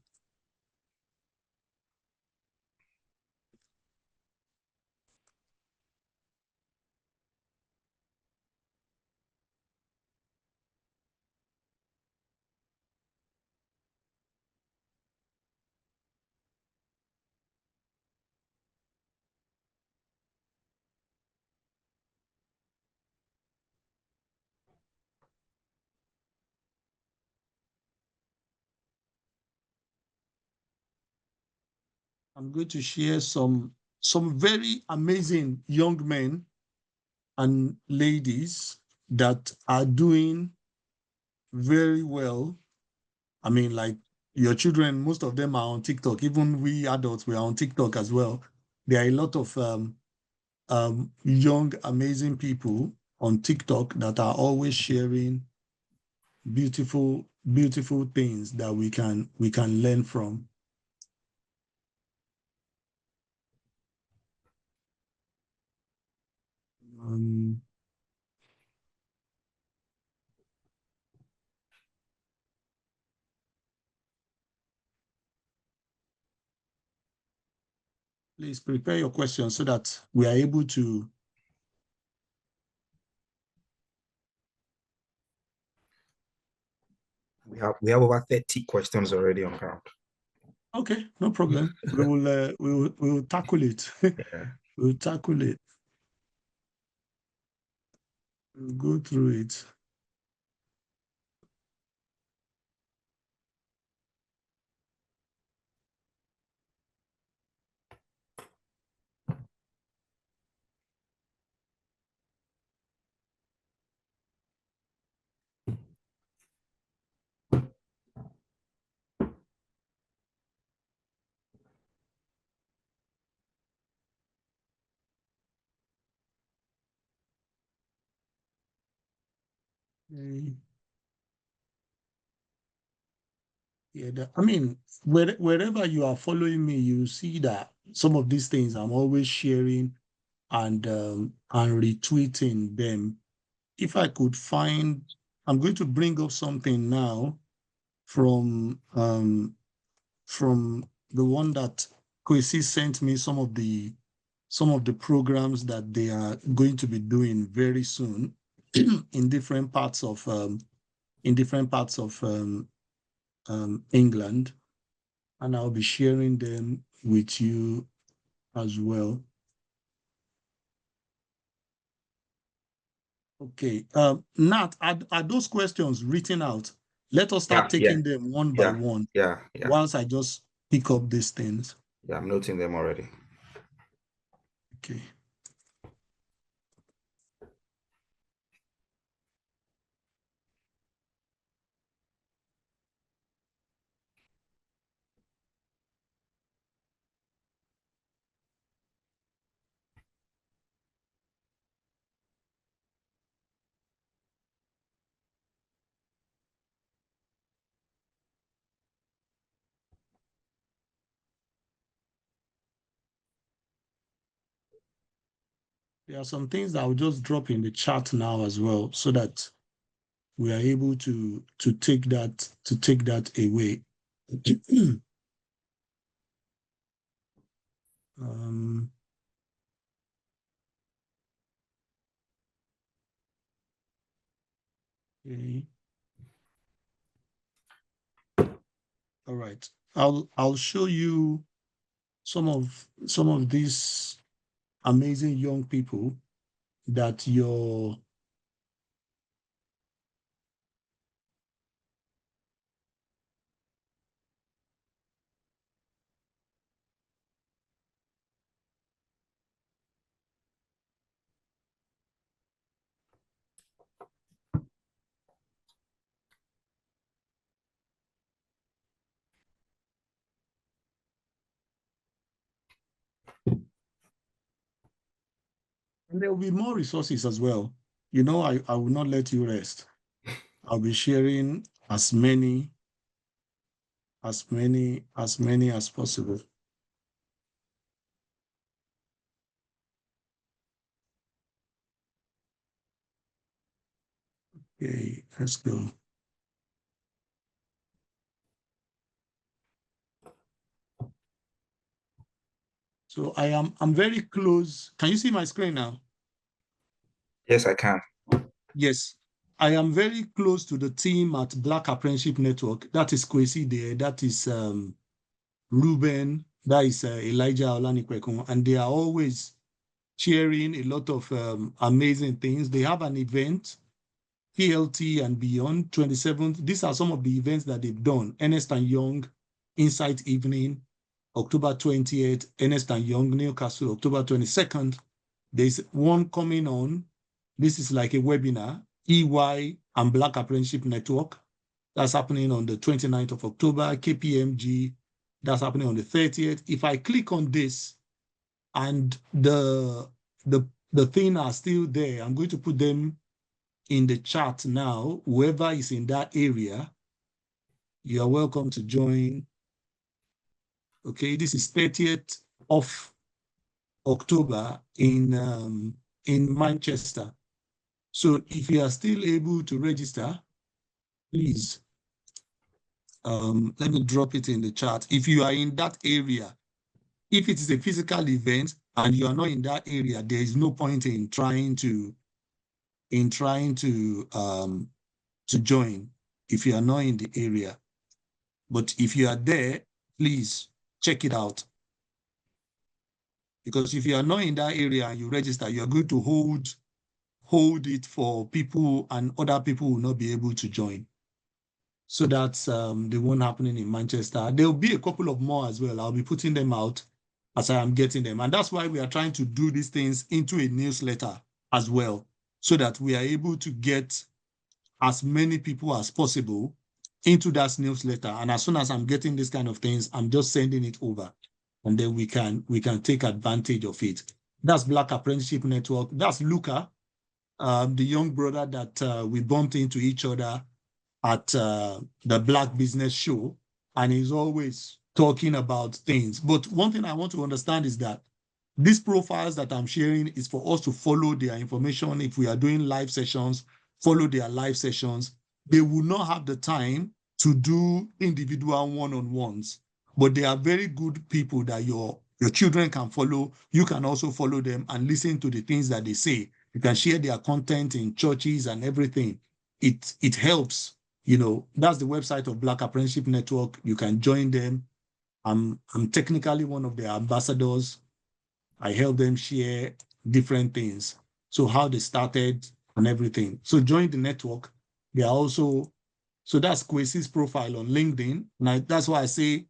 Speaker 2: I'm going to share some very amazing young men and ladies that are doing very well. I mean, like your children, most of them are on TikTok. Even we adults, we are on TikTok as well. There are a lot of young, amazing people on TikTok that are always sharing beautiful, beautiful things that we can learn from. Um, Please prepare your questions so that we are able to.
Speaker 1: We have over 30 questions already on ground.
Speaker 2: Okay, no problem. We will tackle it.
Speaker 1: Yeah.
Speaker 2: We'll tackle it. We'll go through it. Okay. Yeah, I mean, wherever you are following me, you see that some of these things I'm always sharing and retweeting them. If I could find, I'm going to bring up something now from the one that Kwesi sent me, some of the programs that they are going to be doing very soon in different parts of England, and I'll be sharing them with you as well. Okay. Nat, are those questions written out? Let us start taking them one by one.
Speaker 1: Yeah.
Speaker 2: Whilst I just pick up these things.
Speaker 1: Yeah, I'm noting them already.
Speaker 2: Okay. There are some things that I'll just drop in the chat now as well, so that we are able to take that away. um, okay. All right. I'll show you some of these amazing young people that you're and there will be more resources as well. You know, I will not let you rest. I'll be sharing as many as possible. Okay, let's go. So I'm very close. Can you see my screen now?
Speaker 1: Yes, I can.
Speaker 2: Yes. I am very close to the team at Black Apprenticeship Network. That is Kwesi there. That is Ruben. That is Elijah Olanikwekun. And they are always sharing a lot of amazing things. They have an event, PLT and Beyond, 27th. These are some of the events that they've done. Ernest and Young, Insight Evening, October 28th. Ernest and Young, Newcastle, October 22nd. There's one coming on. This is like a webinar, EY and Black Apprenticeship Network. That's happening on the 29th of October, KPMG. That's happening on the 30th. If I click on this and the thing are still there, I'm going to put them in the chat now. Whoever is in that area, you are welcome to join. Okay, this is 30th of October in Manchester. So if you are still able to register, please, let me drop it in the chat. If you are in that area, if it is a physical event and you are not in that area, there is no point in trying to join if you are not in the area. But if you are there, please check it out. Because if you are not in that area and you register, you are going to hold it for people and other people will not be able to join. So that's the one happening in Manchester. There will be a couple of more as well. I'll be putting them out as I am getting them. And that's why we are trying to do these things into a newsletter as well, so that we are able to get as many people as possible into that newsletter. And as soon as I'm getting these kind of things, I'm just sending it over. And then we can take advantage of it. That's Black Apprenticeship Network. That's Luca, the young brother that we bumped into each other at the Black Business Show, and he's always talking about things. But one thing I want to understand is that these profiles that I'm sharing is for us to follow their information. If we are doing live sessions, follow their live sessions. They will not have the time to do individual one-on-ones, but they are very good people that your children can follow. You can also follow them and listen to the things that they say. You can share their content in churches and everything. It helps. You know, that's the website of Black Apprenticeship Network. You can join them. I'm technically one of their ambassadors. I help them share different things. So how they started and everything. So join the network. They are also, so that's Kwesi's profile on LinkedIn. And that's why I say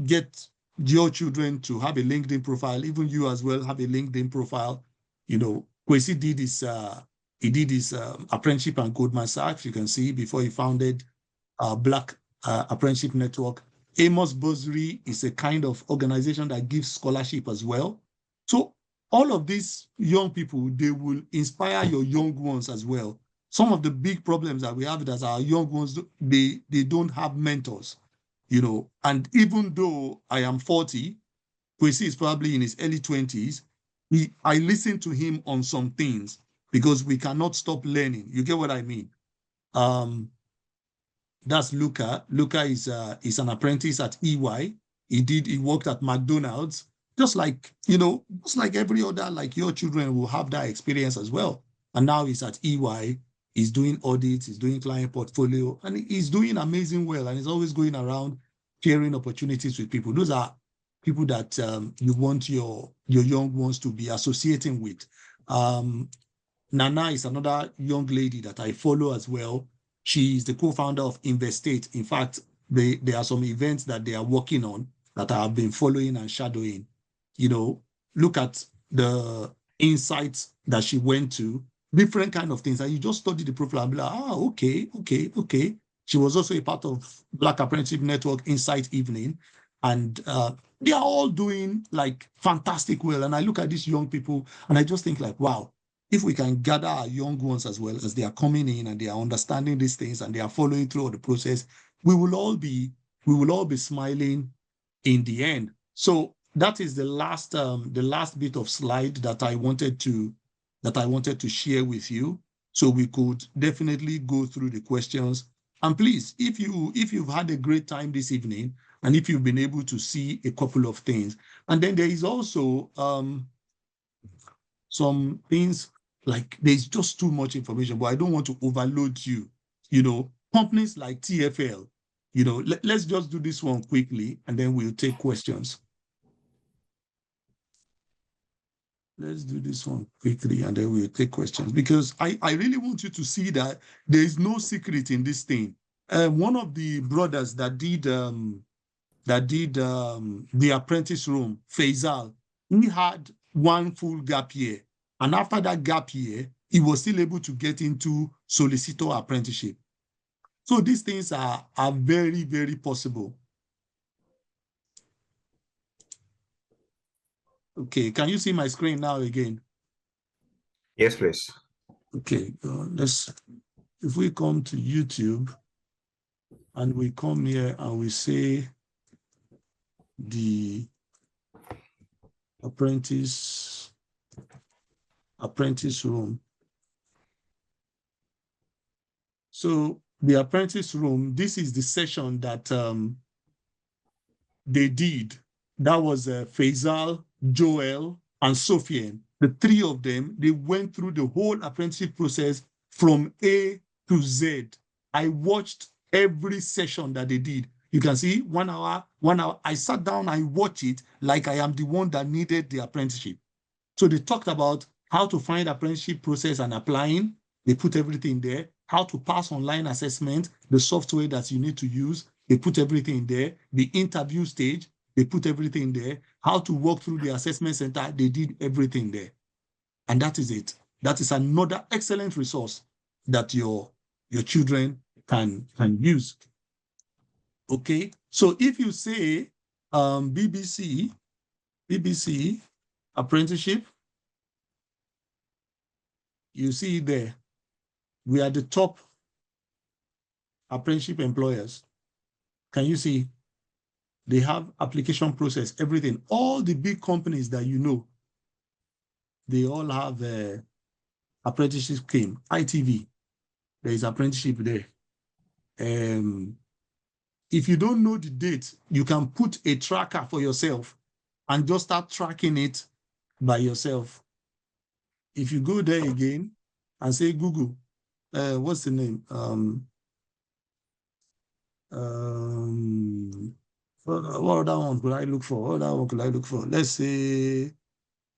Speaker 2: get your children to have a LinkedIn profile. Even you as well have a LinkedIn profile. You know, Kwesi did his apprenticeship and Goldman Sachs, you can see, before he founded Black Apprenticeship Network. Amos Bursary is a kind of organization that gives scholarship as well. So all of these young people, they will inspire your young ones as well. Some of the big problems that we have is our young ones, they don't have mentors, you know. And even though I am 40, Kwesi is probably in his early 20s, I listen to him on some things because we cannot stop learning. You get what I mean? That's Luca. Luca is an apprentice at EY. He worked at McDonald's, just like, you know, just like every other, like your children will have that experience as well. And now he's at EY. He's doing audits, he's doing client portfolio, and he's doing amazing well. And he's always going around sharing opportunities with people. Those are people that you want your young ones to be associating with. Nana is another young lady that I follow as well. She is the co-founder of Investate. In fact, there are some events that they are working on that I have been following and shadowing. You know, look at the insights that she went to, different kind of things. And you just study the profile and be like, okay. She was also a part of Black Apprenticeship Network Insight Evening. And they are all doing like fantastic well. And I look at these young people and I just think like, wow, if we can gather our young ones as well as they are coming in and they are understanding these things and they are following through the process, we will all be smiling in the end. So that is the last bit of slide that I wanted to share with you. So we could definitely go through the questions. And please, if you've had a great time this evening, and if you've been able to see a couple of things, and then there is also some things like there's just too much information, but I don't want to overload you. You know, companies like TFL, you know, let's just do this one quickly and then we'll take questions. Let's do this one quickly and then we'll take questions because I really want you to see that there is no secret in this thing. One of the brothers that did the apprentice room, Faisal, he had one full gap year. And after that gap year, he was still able to get into solicitor apprenticeship. So these things are very, very possible. Okay, can you see my screen now again?
Speaker 1: Yes, please.
Speaker 2: Okay, if we come to YouTube and we come here and we say the apprentice room. So the apprentice room, this is the session that they did. That was Faisal, Joel, and Sofian. The three of them, they went through the whole apprenticeship process from A to Z. I watched every session that they did. You can see 1 hour, 1 hour. I sat down, I watched it like I am the one that needed the apprenticeship. So they talked about how to find apprenticeship process and applying. They put everything there. How to pass online assessment, the software that you need to use. They put everything there. The interview stage, they put everything there. How to walk through the assessment center, they did everything there. And that is it. That is another excellent resource that your children can use. Okay, so if you say BBC apprenticeship, you see there, we are the top apprenticeship employers. Can you see? They have application process, everything. All the big companies that you know, they all have apprenticeship scheme. ITV, there is apprenticeship there. If you don't know the date, you can put a tracker for yourself and just start tracking it by yourself. If you go there again and say Google, what's the name? What other one could I look for? Let's say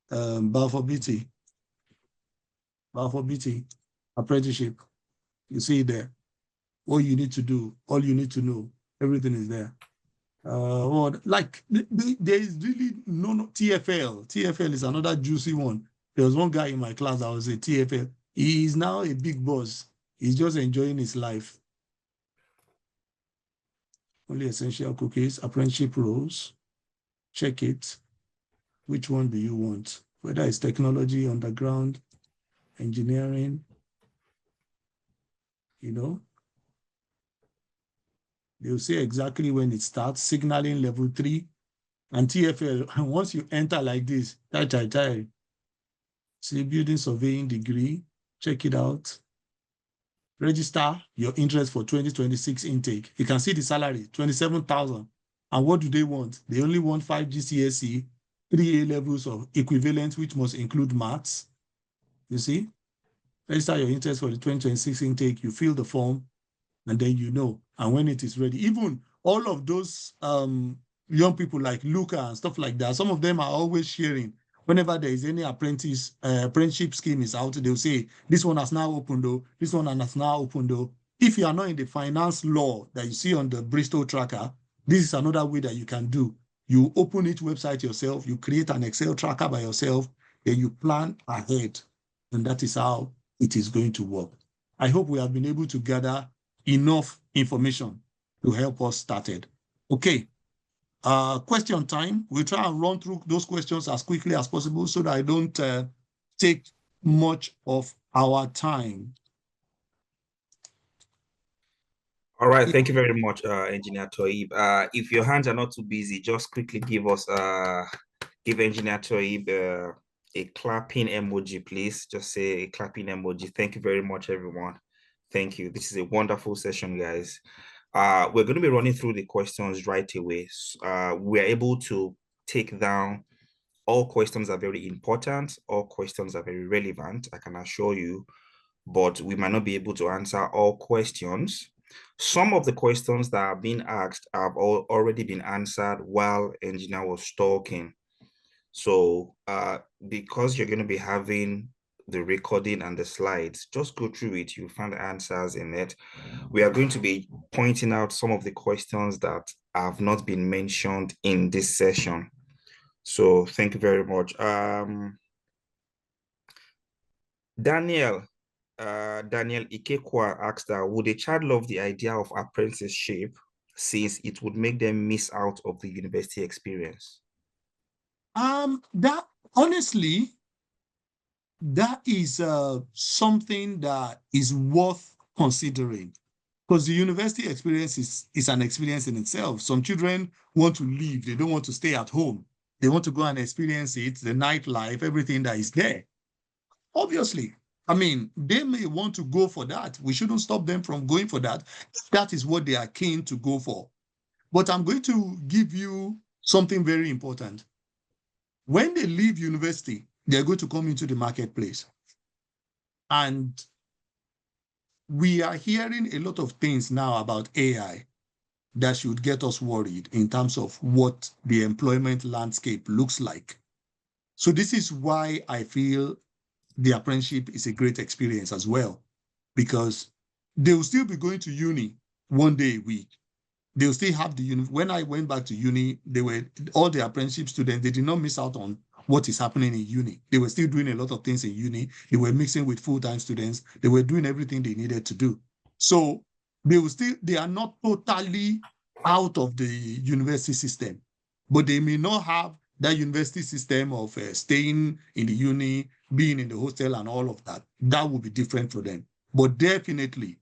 Speaker 2: Balfour Beatty apprenticeship. You see there. What you need to do, all you need to know, everything is there. There is really no TFL. TFL is another juicy one. There was one guy in my class that was a TFL. He is now a big boss. He's just enjoying his life. Only essential cookies, apprenticeship roles. Check it. Which one do you want? Whether it's technology, underground, engineering, you know. They'll say exactly when it starts, signaling level 3 and TFL. And once you enter like this, see building surveying degree, check it out. Register your interest for 2026 intake. You can see the salary, 27,000. And what do they want? They only want 5 GCSE, 3 A levels of equivalent, which must include maths. You see? Register your interest for the 2026 intake. You fill the form, and then you know. And when it is ready, even all of those young people like Luca and stuff like that. Some of them are always sharing. Whenever there is any apprenticeship scheme is out, they'll say, this one has now opened though, this one has now opened though. If you are not in the finance law that you see on the Bristol tracker, this is another way that you can do. You open each website yourself, you create an Excel tracker by yourself, then you plan ahead. And that is how it is going to work. I hope we have been able to gather enough information to help us started. Okay, question time. We'll try and run through those questions as quickly as possible so that I don't take much of our time.
Speaker 1: All right, thank you very much, Engineer Toib. If your hands are not too busy, just quickly give Engineer Toib a clapping emoji, please. Just say a clapping emoji. Thank you very much, everyone. Thank you. This is a wonderful session, guys. We're going to be running through the questions right away. We're able to take down all questions are very important. All questions are very relevant, I can assure you, but we might not be able to answer all questions. Some of the questions that are being asked have already been answered while engineer was talking. So because you're going to be having the recording and the slides, just go through it. You'll find the answers in it. We are going to be pointing out some of the questions that have not been mentioned in this session. So thank you very much. Daniel Ikekwa asked that, would a child love the idea of apprenticeship since it would make them miss out of the university experience?
Speaker 2: That honestly, that is something that is worth considering because the university experience is an experience in itself. Some children want to leave, they don't want to stay at home. They want to go and experience it, the nightlife, everything that is there. Obviously, I mean, they may want to go for that. We shouldn't stop them from going for that. That is what they are keen to go for. But I'm going to give you something very important. When they leave university, they're going to come into the marketplace. And we are hearing a lot of things now about AI that should get us worried in terms of what the employment landscape looks like. So this is why I feel the apprenticeship is a great experience as well, because they will still be going to uni one day a week. They'll still have the uni. When I went back to uni, they were all the apprenticeship students, they did not miss out on what is happening in uni. They were still doing a lot of things in uni. They were mixing with full-time students. They were doing everything they needed to do. So they are not totally out of the university system, but they may not have that university system of staying in the uni, being in the hostel and all of that. That will be different for them. But definitely,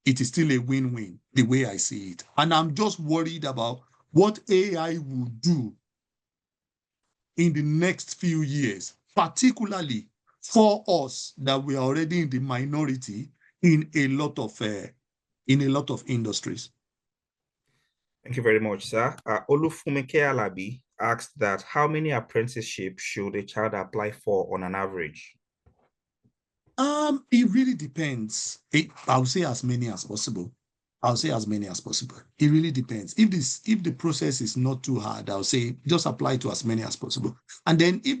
Speaker 2: it is still a win-win the way I see it. And I'm just worried about what AI will do in the next few years, particularly for us that we are already in the minority in a lot of industries.
Speaker 1: Thank you very much, sir. Olufumeke Alabi asked that, how many apprenticeships should a child apply for on an average?
Speaker 2: It really depends. I would say as many as possible. I'll say as many as possible. It really depends. If the process is not too hard, I'll say just apply to as many as possible. And then if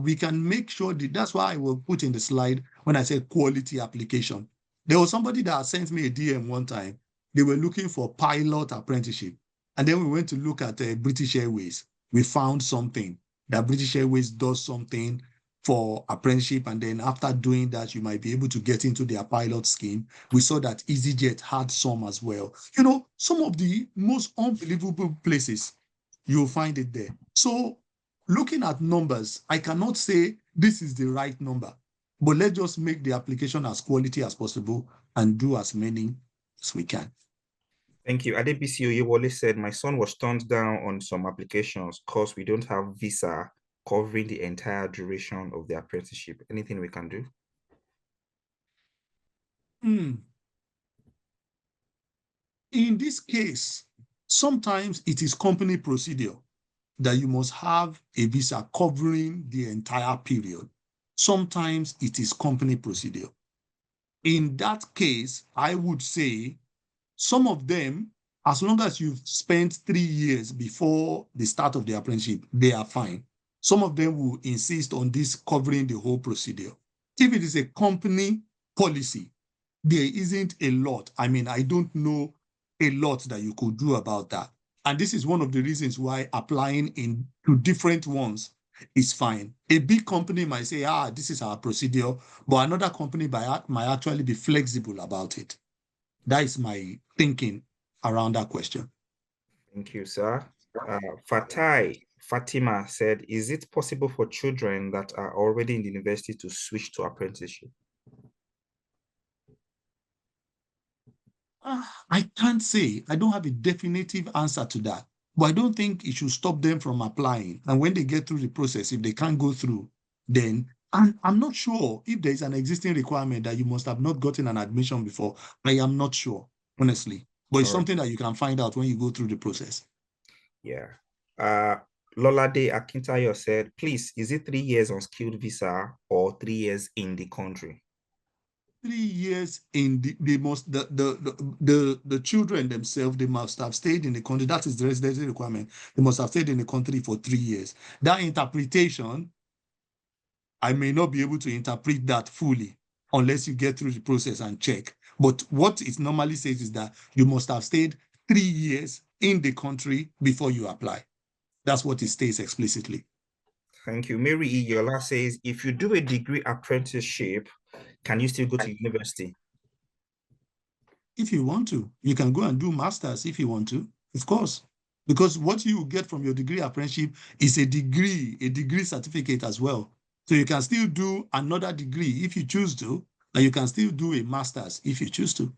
Speaker 2: we can make sure that's why I will put in the slide when I said quality application. There was somebody that sent me a DM one time. They were looking for pilot apprenticeship. And then we went to look at British Airways. We found something that British Airways does something for apprenticeship, and then after doing that, you might be able to get into their pilot scheme. We saw that EasyJet had some as well. You know, some of the most unbelievable places, you'll find it there. So looking at numbers, I cannot say this is the right number, but let's just make the application as quality as possible and do as many as we can.
Speaker 1: Thank you. Adebisi Oyewole said, my son was turned down on some applications because we don't have visa covering the entire duration of the apprenticeship. Anything we can do?
Speaker 2: In this case, sometimes it is company procedure that you must have a visa covering the entire period. Sometimes it is company procedure. In that case, I would say some of them as long as you've spent 3 years before the start of the apprenticeship, they are fine. Some of them will insist on this covering the whole procedure. If it is a company policy, there isn't a lot. I mean, I don't know a lot that you could do about that. And this is one of the reasons why applying in to different ones is fine. A big company might say, this is our procedure, but another company might actually be flexible about it. That is my thinking around that question.
Speaker 1: Thank you, sir. Fatima said, is it possible for children that are already in the university to switch to apprenticeship?
Speaker 2: I can't say. I don't have a definitive answer to that. But I don't think it should stop them from applying. And when they get through the process, if they can't go through, then and I'm not sure if there is an existing requirement that you must have not gotten an admission before. I am not sure, honestly. But it's
Speaker 1: All right.
Speaker 2: something that you can find out when you go through the process.
Speaker 1: Yeah. Lolade Akintayo said, please, is it 3 years on skilled visa or 3 years in the country?
Speaker 2: 3 years in they must the children themselves, they must have stayed in the country. That is the residency requirement. They must have stayed in the country for 3 years. That interpretation, I may not be able to interpret that fully unless you get through the process and check. But what it normally says is that you must have stayed 3 years in the country before you apply. That's what it states explicitly.
Speaker 1: Thank you. Mary Iyola says, if you do a degree apprenticeship, can you still go to university?
Speaker 2: If you want to, you can go and do masters if you want to, of course. Because what you get from your degree apprenticeship is a degree certificate as well. So you can still do another degree if you choose to, and you can still do a master's if you choose to.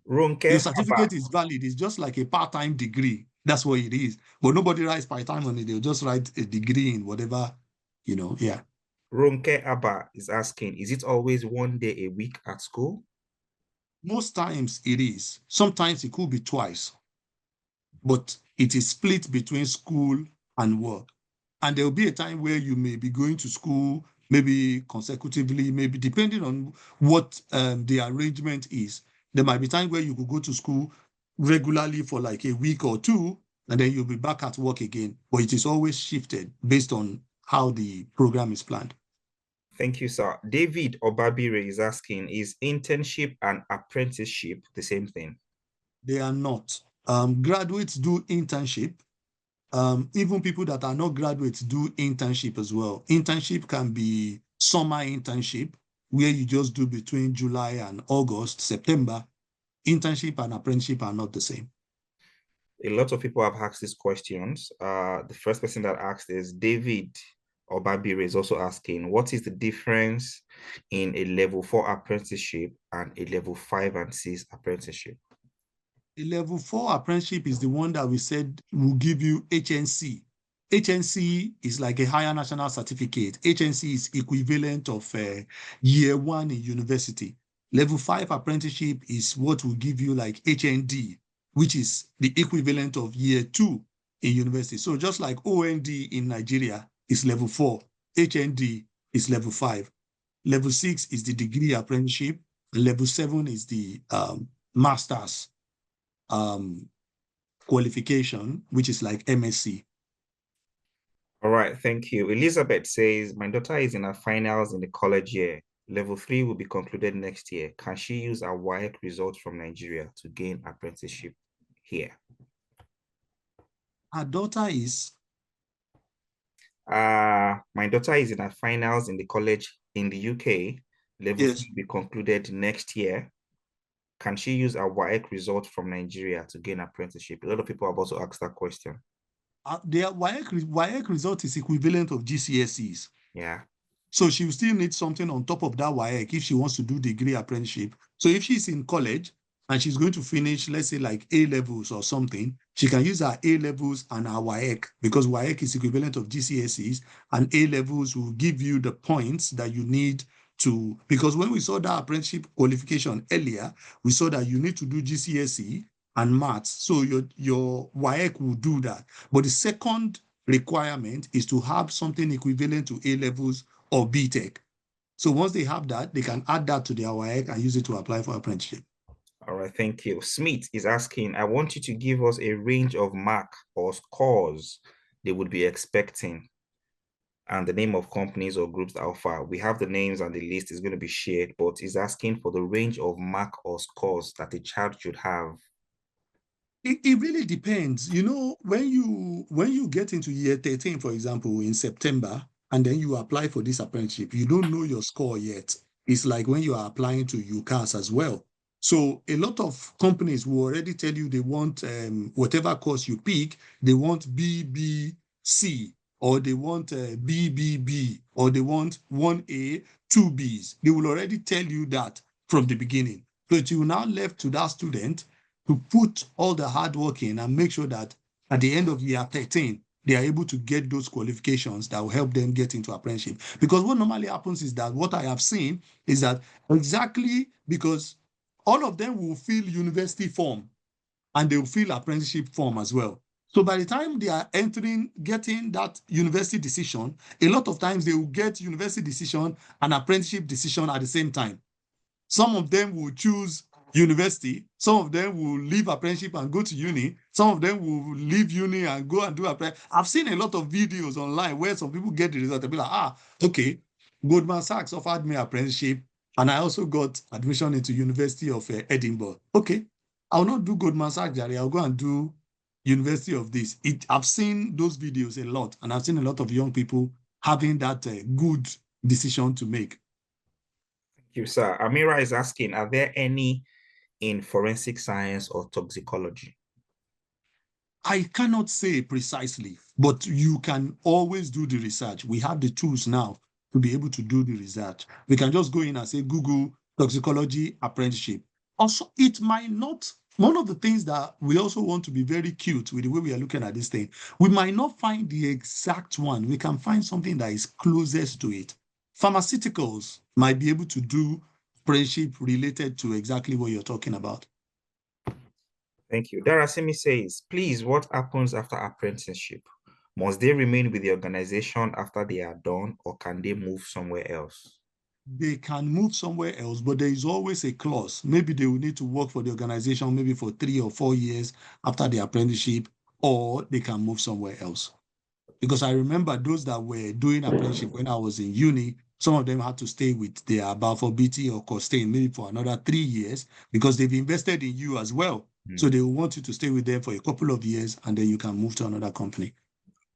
Speaker 1: Ronke
Speaker 2: Your
Speaker 1: Haba.
Speaker 2: certificate is valid. It's just like a part-time degree. That's what it is. But nobody writes part-time on it. They'll just write a degree in whatever, yeah.
Speaker 1: Ronke Abba is asking, is it always 1 day a week at school?
Speaker 2: Most times it is. Sometimes it could be twice, but it is split between school and work. And there will be a time where you may be going to school, maybe consecutively, maybe depending on what the arrangement is. There might be time where you could go to school regularly for like a week or two, and then you'll be back at work again. But it is always shifted based on how the program is planned.
Speaker 1: Thank you, sir. David Obabire is asking, is internship and apprenticeship the same thing?
Speaker 2: They are not. Graduates do internship. Even people that are not graduates do internship as well. Internship can be summer internship, where you just do between July and August, September. Internship and apprenticeship are not the same.
Speaker 1: A lot of people have asked these questions. The first person that asked is David Obabire is also asking, what is the difference in a level 4 apprenticeship and a level 5 and 6 apprenticeship?
Speaker 2: The level 4 apprenticeship is the one that we said will give you HNC. HNC is like a higher national certificate. HNC is equivalent of year 1 in university. Level 5 apprenticeship is what will give you like HND, which is the equivalent of year 2 in university. So just like OND in Nigeria is level 4, HND is level 5. Level 6 is the degree apprenticeship. Level 7 is the master's qualification, which is like MSc.
Speaker 1: All right, thank you. Elizabeth says, my daughter is in her finals in the college year. Level 3 will be concluded next year. Can she use her WAEC results from Nigeria to gain apprenticeship here?
Speaker 2: Her daughter is?
Speaker 1: My daughter is in her finals in the college in the UK. Level 3 will be concluded next year. Can she use a WAEC result from Nigeria to gain apprenticeship? A lot of people have also asked that question.
Speaker 2: Their WAEC result is equivalent of GCSEs.
Speaker 1: Yeah.
Speaker 2: So she will still need something on top of that WAEC if she wants to do degree apprenticeship. So if she's in college and she's going to finish, let's say like A levels or something, she can use her A levels and her WAEC, because WAEC is equivalent of GCSEs, and A levels will give you the points that you need to, because when we saw that apprenticeship qualification earlier, we saw that you need to do GCSE and maths. So your WAEC will do that. But the second requirement is to have something equivalent to A levels or BTech. So once they have that, they can add that to their WAEC and use it to apply for apprenticeship.
Speaker 1: All right, thank you. Smith is asking, I want you to give us a range of mark or scores they would be expecting and the name of companies or groups that offer. We have the names and the list is going to be shared, but he's asking for the range of mark or scores that a child should have.
Speaker 2: It really depends. You know, when you get into year 13, for example, in September, and then you apply for this apprenticeship, you don't know your score yet. It's like when you are applying to UCAS as well. So a lot of companies will already tell you they want whatever course you pick, they want BBC or they want BBB or they want 1A, 2Bs. They will already tell you that from the beginning. So it will now left to that student to put all the hard work in and make sure that at the end of year 13, they are able to get those qualifications that will help them get into apprenticeship. Because what normally happens is that what I have seen is that exactly because all of them will fill university form and they will fill apprenticeship form as well. So by the time they are getting that university decision, a lot of times they will get university decision and apprenticeship decision at the same time. Some of them will choose university. Some of them will leave apprenticeship and go to uni. Some of them will leave uni and go and do apprenticeship. I've seen a lot of videos online where some people get the result. They'll be like, okay, Goldman Sachs offered me apprenticeship and I also got admission into University of Edinburgh. Okay, I'll not do Goldman Sachs, Jerry. I'll go and do University of this. I've seen those videos a lot and I've seen a lot of young people having that good decision to make.
Speaker 1: Thank you, sir. Amira is asking, are there any in forensic science or toxicology?
Speaker 2: I cannot say precisely, but you can always do the research. We have the tools now to be able to do the research. We can just go in and say Google toxicology apprenticeship. Also, it might not, one of the things that we also want to be very cute with the way we are looking at this thing, we might not find the exact one. We can find something that is closest to it. Pharmaceuticals might be able to do apprenticeship related to exactly what you're talking about.
Speaker 1: Thank you. Darasimi says, please, what happens after apprenticeship? Must they remain with the organization after they are done, or can they move somewhere else?
Speaker 2: They can move somewhere else, but there is always a clause. Maybe they will need to work for the organization maybe for 3 or 4 years after the apprenticeship, or they can move somewhere else. Because I remember those that were doing apprenticeship when I was in uni, some of them had to stay with their Balfour BT or Costain maybe for another 3 years because they've invested in you as well. So they will want you to stay with them for a couple of years and then you can move to another company.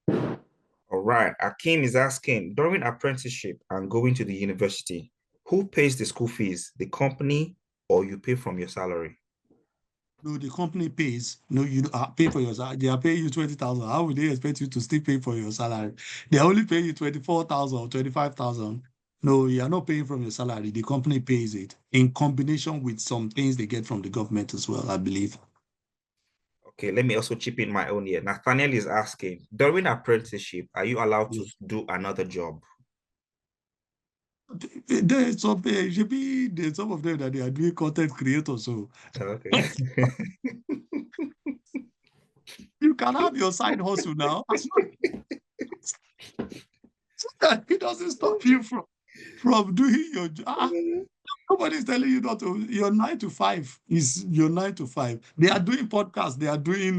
Speaker 1: All right. Akim is asking, during apprenticeship and going to the university, who pays the school fees, the company or you pay from your salary?
Speaker 2: No, the company pays. No, you pay for your salary. They are paying you 20,000. How would they expect you to still pay for your salary? They only pay you 24,000 or 25,000. No, you are not paying from your salary. The company pays it in combination with some things they get from the government as well, I believe.
Speaker 1: Okay, let me also chip in my own here. Nathaniel is asking, during apprenticeship, are you allowed to
Speaker 2: Yes.
Speaker 1: do another job?
Speaker 2: There's some of them that they are doing content creators. So
Speaker 1: Okay.
Speaker 2: you can have your side hustle now as long as it doesn't stop you from doing your job. Nobody's telling you not to. Your 9 to 5 is your 9 to 5. They are doing podcasts. They are doing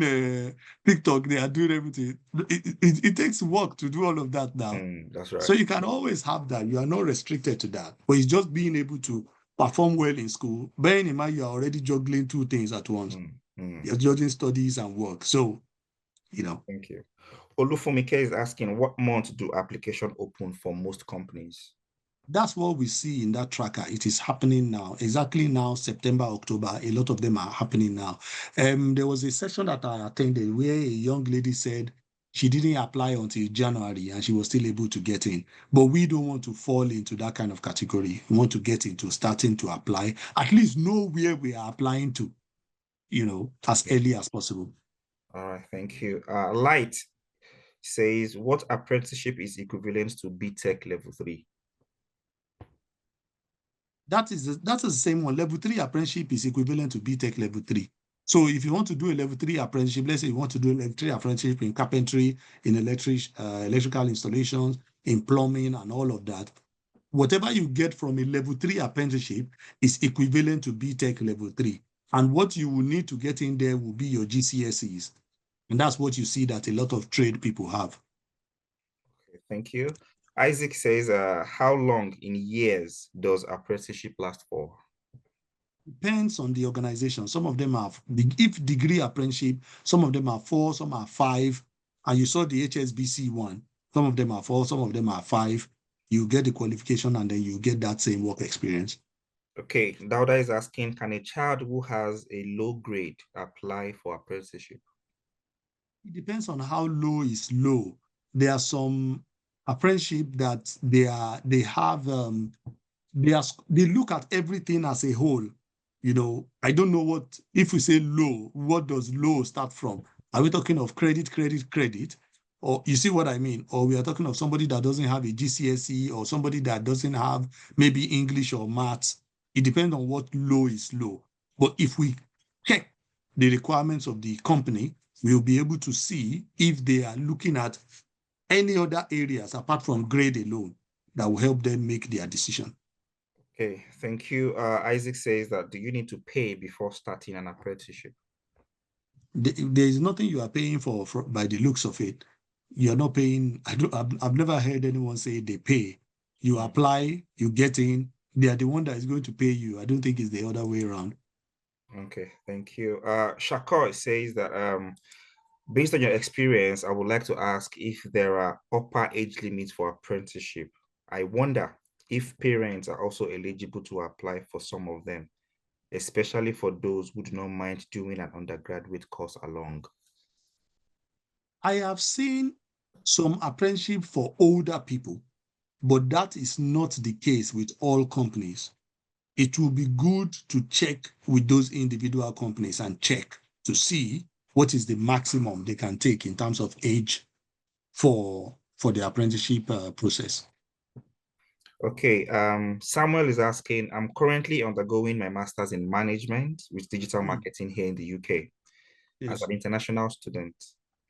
Speaker 2: TikTok. They are doing everything. It takes work to do all of that now.
Speaker 1: That's
Speaker 2: So
Speaker 1: right.
Speaker 2: you can always have that. You are not restricted to that. But it's just being able to perform well in school. Bearing in mind, you are already juggling two things at once. You're juggling studies and work. So,
Speaker 1: Thank you. Olufumike is asking, what month do application open for most companies?
Speaker 2: that's what we see in that tracker. It is happening now. Exactly now, September, October, a lot of them are happening now. There was a session that I attended where a young lady said she didn't apply until January and she was still able to get in. But we don't want to fall into that kind of category. We want to get into starting to apply, at least know where we are applying to, as early as possible.
Speaker 1: All right, thank you. Light says, what apprenticeship is equivalent to BTech level 3?
Speaker 2: That is the same one. Level 3 apprenticeship is equivalent to BTech level 3. So if you want to do a level 3 apprenticeship, let's say you want to do a level 3 apprenticeship in carpentry, in electrical installations, in plumbing and all of that, whatever you get from a level 3 apprenticeship is equivalent to BTech level 3. And what you will need to get in there will be your GCSEs. And that's what you see that a lot of trade people have.
Speaker 1: Okay, thank you. Isaac says, how long in years does apprenticeship last for?
Speaker 2: Depends on the organization. Some of them have, if degree apprenticeship, some of them are 4, some are 5. And you saw the HSBC one. Some of them are 4, some of them are 5. You get the qualification and then you get that same work experience.
Speaker 1: Okay, Dauda is asking, can a child who has a low grade apply for apprenticeship?
Speaker 2: It depends on how low is low. There are some apprenticeship that they have they look at everything as a whole. You know, I don't know what, if we say low, what does low start from? Are we talking of credit, credit, credit? Or you see what I mean? Or we are talking of somebody that doesn't have a GCSE or somebody that doesn't have maybe English or maths. It depends on what low is low. But if we check the requirements of the company, we'll be able to see if they are looking at any other areas apart from grade alone that will help them make their decision.
Speaker 1: Okay, thank you. Isaac says that do you need to pay before starting an apprenticeship?
Speaker 2: There is nothing you are paying for by the looks of it. You're not paying. I've never heard anyone say they pay. You
Speaker 1: Mm.
Speaker 2: apply, you get in. They are the one that is going to pay you. I don't think it's the other way around.
Speaker 1: Okay, thank you. Shakor says that based on your experience, I would like to ask if there are upper age limits for apprenticeship. I wonder if parents are also eligible to apply for some of them, especially for those who do not mind doing an undergraduate course along.
Speaker 2: I have seen some apprenticeship for older people, but that is not the case with all companies. It will be good to check with those individual companies and check to see what is the maximum they can take in terms of age for the apprenticeship process.
Speaker 1: Okay, Samuel is asking, I'm currently undergoing my master's in management with digital
Speaker 2: Mm.
Speaker 1: marketing here in the UK. As
Speaker 2: Yes,
Speaker 1: an international student,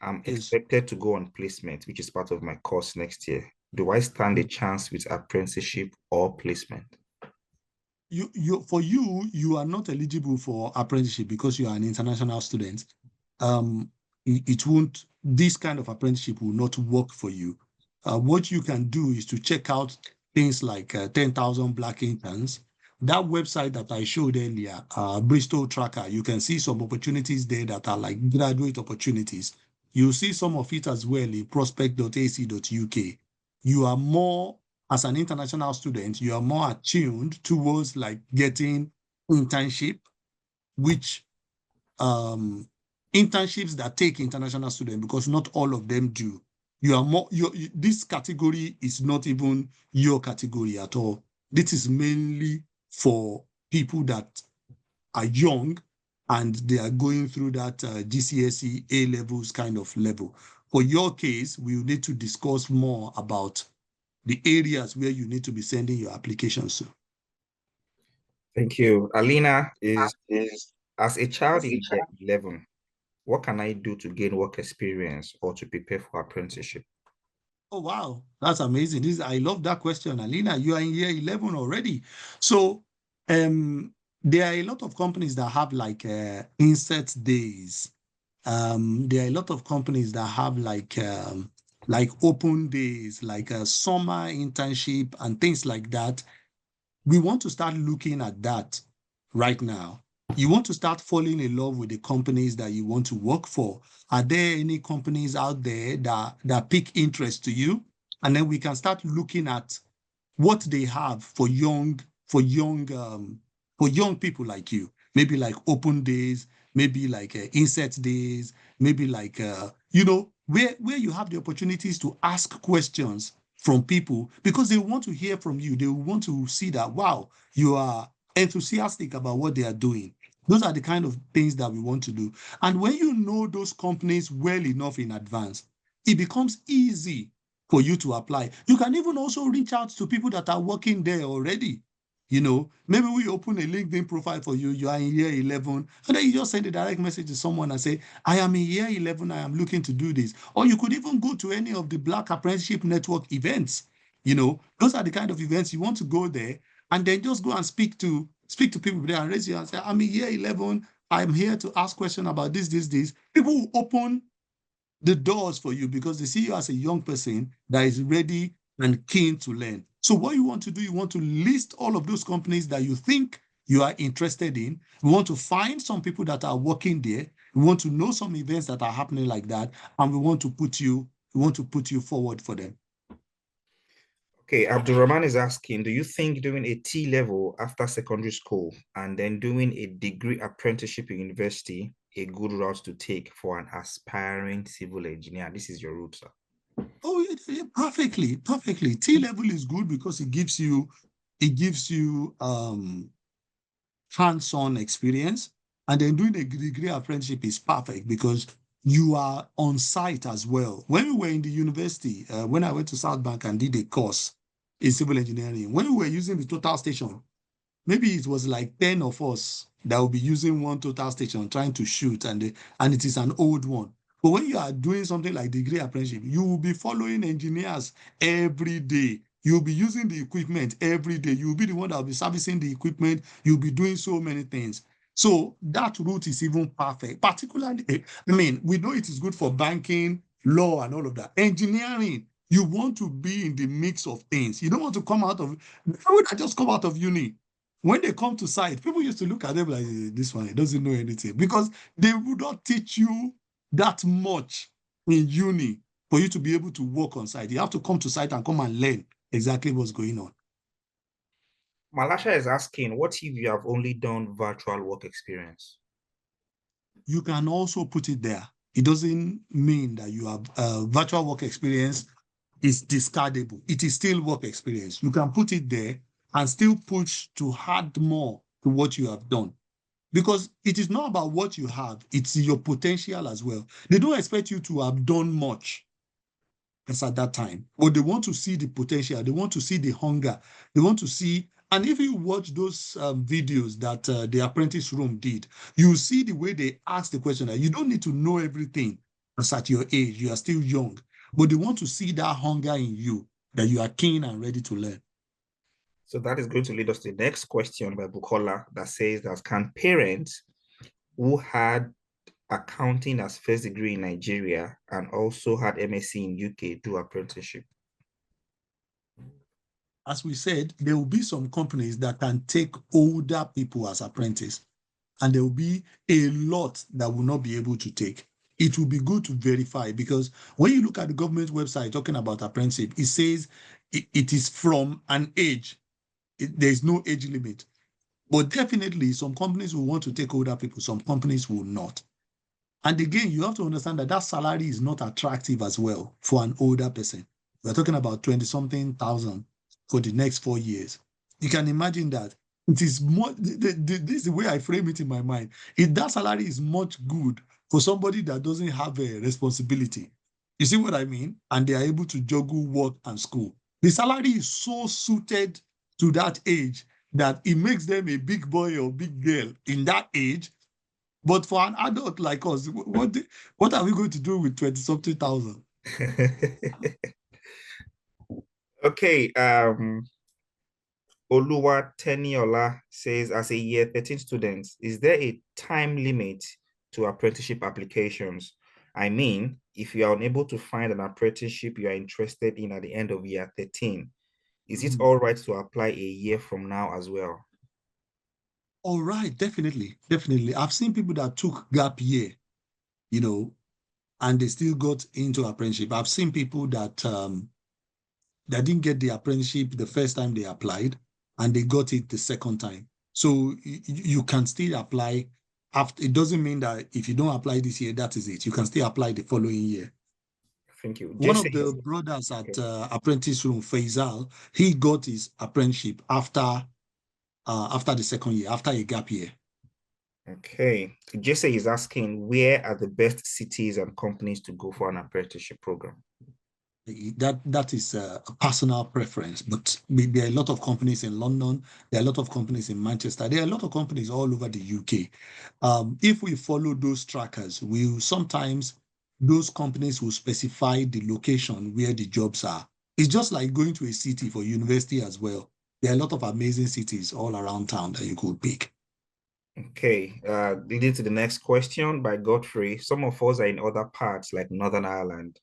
Speaker 1: I'm
Speaker 2: yes.
Speaker 1: expected to go on placement, which is part of my course next year. Do I stand a
Speaker 2: Mm.
Speaker 1: chance with apprenticeship or placement?
Speaker 2: You are not eligible for apprenticeship because you are an international student. It won't. This kind of apprenticeship will not work for you. What you can do is to check out things like 10,000 Black Interns. That website that I showed earlier, Bristol Tracker, you can see some opportunities there that are like graduate opportunities. You'll see some of it as well in prospect.ac.uk. You are more, as an international student, you are more attuned towards like getting internship, which um, internships that take international students, because not all of them do. You are more, this category is not even your category at all. This is mainly for people that are young and they are going through that GCSE A levels kind of level. For your case, we will need to discuss more about the areas where you need to be sending your applications to.
Speaker 1: Thank you. Alina is,
Speaker 2: Is
Speaker 1: as a child
Speaker 2: as a
Speaker 1: in year
Speaker 2: child.
Speaker 1: 11, what can I do to gain work experience or to prepare for apprenticeship?
Speaker 2: Oh wow, that's amazing. I love that question, Alina. You are in year 11 already. So um there are a lot of companies that have like insert days. There are a lot of companies that have like open days, like a summer internship and things like that. We want to start looking at that right now. You want to start falling in love with the companies that you want to work for. Are there any companies out there that pique interest to you? And then we can start looking at what they have for young people like you. Maybe like open days, maybe like inset days, maybe like where you have the opportunities to ask questions from people, because they want to hear from you. They want to see that, wow, you are enthusiastic about what they are doing. Those are the kind of things that we want to do. And when you know those companies well enough in advance, it becomes easy for you to apply. You can even also reach out to people that are working there already. Maybe we open a LinkedIn profile for you. You are in year 11, and then you just send a direct message to someone and say, I am in year 11. I am looking to do this. Or you could even go to any of the Black Apprenticeship Network events. Those are the kind of events you want to go there and then just go and speak to Speak to people there and raise your hand and say, I'm in year 11. I'm here to ask questions about this, this, this. People will open the doors for you because they see you as a young person that is ready and keen to learn. So what you want to do, you want to list all of those companies that you think you are interested in. We want to find some people that are working there. We want to know some events that are happening like that, and we want to put you forward for them.
Speaker 1: Okay, Abdulrahman is asking, do you think doing a T level after secondary school and then doing a degree apprenticeship in university a good route to take for an aspiring civil engineer? This is your route, sir.
Speaker 2: Oh, yeah, perfectly, perfectly. T level is good because it gives you hands-on experience, and then doing a degree apprenticeship is perfect because you are on site as well. When we were in the university, when I went to South Bank and did a course in civil engineering, when we were using the total station, maybe it was like 10 of us that will be using one total station trying to shoot, and it is an old one. But when you are doing something like degree apprenticeship, you will be following engineers every day. You'll be using the equipment every day. You'll be the one that will be servicing the equipment. You'll be doing so many things. So that route is even perfect. Particularly, I mean, we know it is good for banking, law, and all of that. Engineering, you want to be in the mix of things. You don't want to come out of, people that just come out of uni, when they come to site, people used to look at them like, this one, he doesn't know anything because they would not teach you that much in uni for you to be able to work on site. You have to come to site and come and learn exactly what's going on.
Speaker 1: Malasha is asking, what if you have only done virtual work experience?
Speaker 2: You can also put it there. It doesn't mean that you have virtual work experience is discardable. It is still work experience. You can put it there and still push to add more to what you have done. Because it is not about what you have, it's your potential as well. They don't expect you to have done much as at that time, but they want to see the potential, they want to see the hunger, they want to see. And if you watch those videos that the apprentice room did, you see the way they ask the question. That you don't need to know everything as at your age, you are still young, but they want to see that hunger in you, that you are keen and ready to learn.
Speaker 1: So that is going to lead us to the next question by Bukola that says that can parents who had accounting as first degree in Nigeria and also had MSc in UK do apprenticeship?
Speaker 2: As we said, there will be some companies that can take older people as apprentices, and there will be a lot that will not be able to take. It will be good to verify because when you look at the government website talking about apprenticeship, it says it is from an age. There is no age limit. But definitely, some companies will want to take older people, some companies will not. And again, you have to understand that that salary is not attractive as well for an older person. We're talking about 20 something thousand for the next 4 years. You can imagine that it is more, this is the way I frame it in my mind. If that salary is much good for somebody that doesn't have a responsibility, you see what I mean? And they are able to juggle work and school. The salary is so suited to that age that it makes them a big boy or big girl in that age. But for an adult like us, what are we going to do with 20 something thousand?
Speaker 1: Okay, Oluwa Teniola says, as a year 13 student, is there a time limit to apprenticeship applications? I mean, if you are unable to find an apprenticeship you are interested in at the end of year 13, is it all right to apply a year from now as well?
Speaker 2: All right, definitely, definitely. I've seen people that took gap year, you know, and they still got into apprenticeship. I've seen people that didn't get the apprenticeship the first time they applied, and they got it the second time. So you can still apply after. It doesn't mean that if you don't apply this year, that is it. You can still apply the following year.
Speaker 1: Thank you.
Speaker 2: One
Speaker 1: Jesse
Speaker 2: of the
Speaker 1: is
Speaker 2: brothers at
Speaker 1: okay.
Speaker 2: apprentice room, Faisal, he got his apprenticeship after the second year, after a gap year.
Speaker 1: Okay. Jesse is asking, where are the best cities and companies to go for an apprenticeship program?
Speaker 2: That is a personal preference, but there are a lot of companies in London, there are a lot of companies in Manchester, there are a lot of companies all over the UK. If we follow those trackers, we sometimes those companies will specify the location where the jobs are. It's just like going to a city for university as well. There are a lot of amazing cities all around town that you could pick.
Speaker 1: Okay, leading to the next question by Godfrey. Some of us are in other parts like Northern Ireland.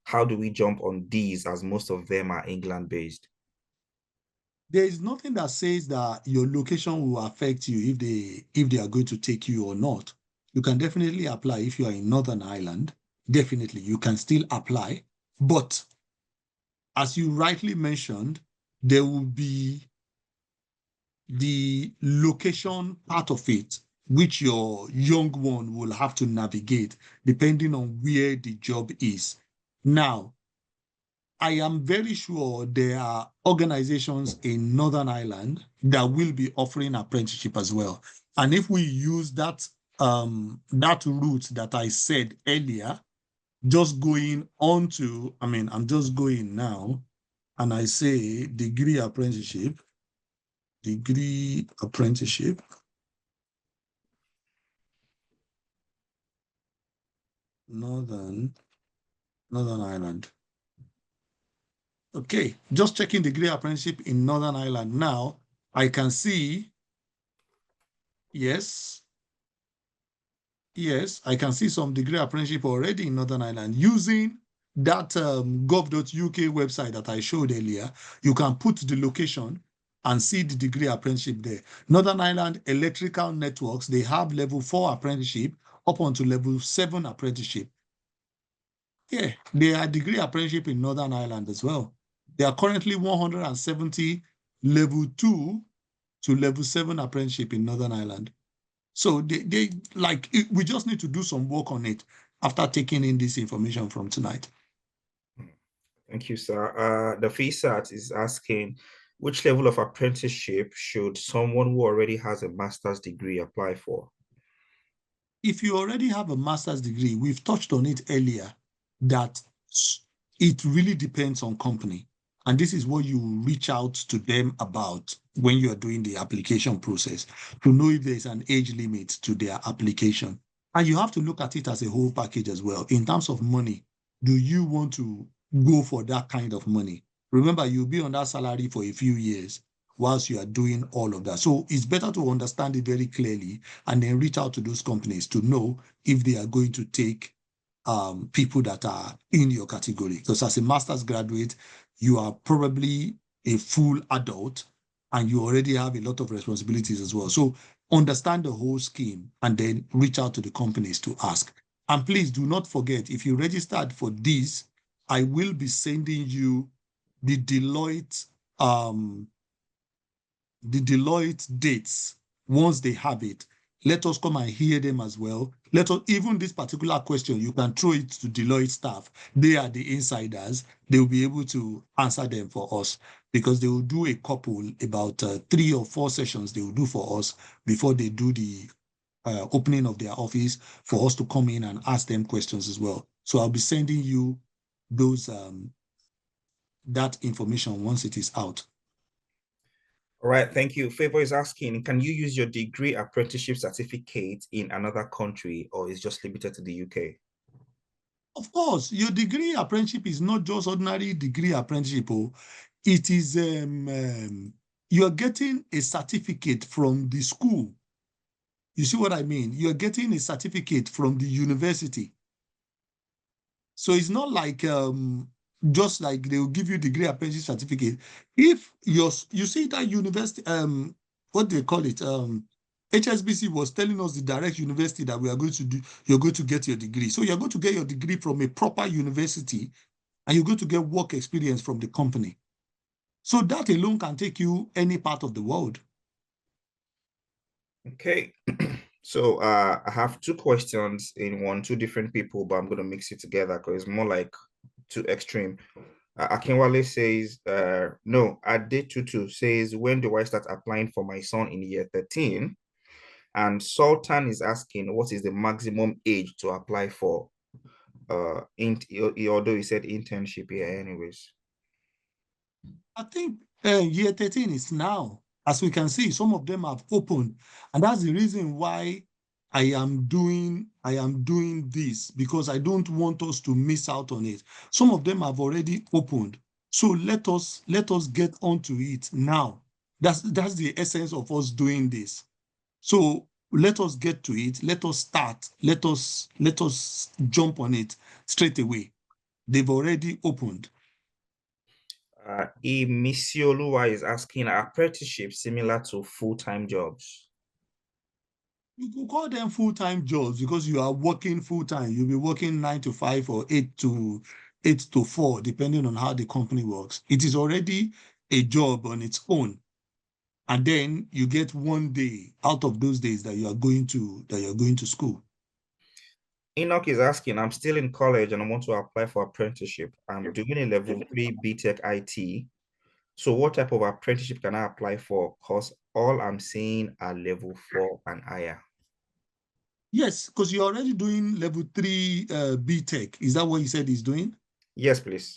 Speaker 1: How do we jump on these as most of them are England based?
Speaker 2: There is nothing that says that your location will affect you if they are going to take you or not. You can definitely apply if you are in Northern Ireland. Definitely, you can still apply. But as you rightly mentioned, there will be the location part of it, which your young one will have to navigate depending on where the job is. Now, I am very sure there are organizations in Northern Ireland that will be offering apprenticeship as well. And if we use that route that I said earlier, just going on to, I mean, I'm just going now and I say degree apprenticeship, Northern Ireland. Okay, just checking degree apprenticeship in Northern Ireland now. I can see, yes, I can see some degree apprenticeship already in Northern Ireland using that gov.uk website that I showed earlier. You can put the location and see the degree apprenticeship there. Northern Ireland Electrical Networks, they have level 4 apprenticeship up onto level 7 apprenticeship. Yeah, they are degree apprenticeship in Northern Ireland as well. There are currently 170 level 2 to level 7 apprenticeship in Northern Ireland. So they like we just need to do some work on it after taking in this information from tonight.
Speaker 1: Thank you, sir. The FESAT is asking, which level of apprenticeship should someone who already has a master's degree apply for?
Speaker 2: If you already have a master's degree, we've touched on it earlier that it really depends on company. And this is what you reach out to them about when you are doing the application process to know if there's an age limit to their application. And you have to look at it as a whole package as well. In terms of money, do you want to go for that kind of money? Remember, you'll be on that salary for a few years whilst you are doing all of that. So it's better to understand it very clearly and then reach out to those companies to know if they are going to take people that are in your category. Because as a master's graduate, you are probably a full adult and you already have a lot of responsibilities as well. So understand the whole scheme and then reach out to the companies to ask. And please do not forget, if you registered for this, I will be sending you the um, Deloitte dates once they have it. Let us come and hear them as well. Let us, even this particular question, you can throw it to Deloitte staff. They are the insiders. They will be able to answer them for us because they will do a couple, about 3 or 4 sessions they will do for us before they do the opening of their office for us to come in and ask them questions as well. So I'll be sending you those that information once it is out.
Speaker 1: All right, thank you. Favor is asking, can you use your degree apprenticeship certificate in another country or is just limited to the UK?
Speaker 2: Of course, your degree apprenticeship is not just ordinary degree apprenticeship. Oh. It is, you're getting a certificate from the school. You see what I mean? You're getting a certificate from the university. So it's not like just like they will give you degree apprenticeship certificate. If you see that university, what do they call it? HSBC was telling us the direct university that we are going to do, you're going to get your degree. So you're going to get your degree from a proper university and you're going to get work experience from the company. So that alone can take you any part of the world.
Speaker 1: Okay. So I have 2 questions in one, 2 different people, but I'm going to mix it together because it's more like too extreme. Akinwale says, no, Adetutu says, when do I start applying for my son in year 13? And Sultan is asking, what is the maximum age to apply for? Although he said internship here, anyways.
Speaker 2: I think year 13 is now. As we can see, some of them have opened. And that's the reason why I am doing this, because I don't want us to miss out on it. Some of them have already opened. So let us get onto it now. That's the essence of us doing this. So let us get to it. Let us start. Let us jump on it straight away. They've already opened.
Speaker 1: Misioluwa is asking, are apprenticeships similar to full-time jobs?
Speaker 2: You could call them full-time jobs because you are working full-time. You'll be working 9 to 5 or 8 to 4, depending on how the company works. It is already a job on its own. And then you get one day out of those days that you're going to school.
Speaker 1: Enoch is asking, I'm still in college and I want to apply for apprenticeship. I'm doing a level 3 BTech IT. So what type of apprenticeship can I apply for? Because all I'm seeing are level 4 and higher.
Speaker 2: Yes, because you're already doing level 3 B Tech. Is that what he said he's doing?
Speaker 1: Yes, please.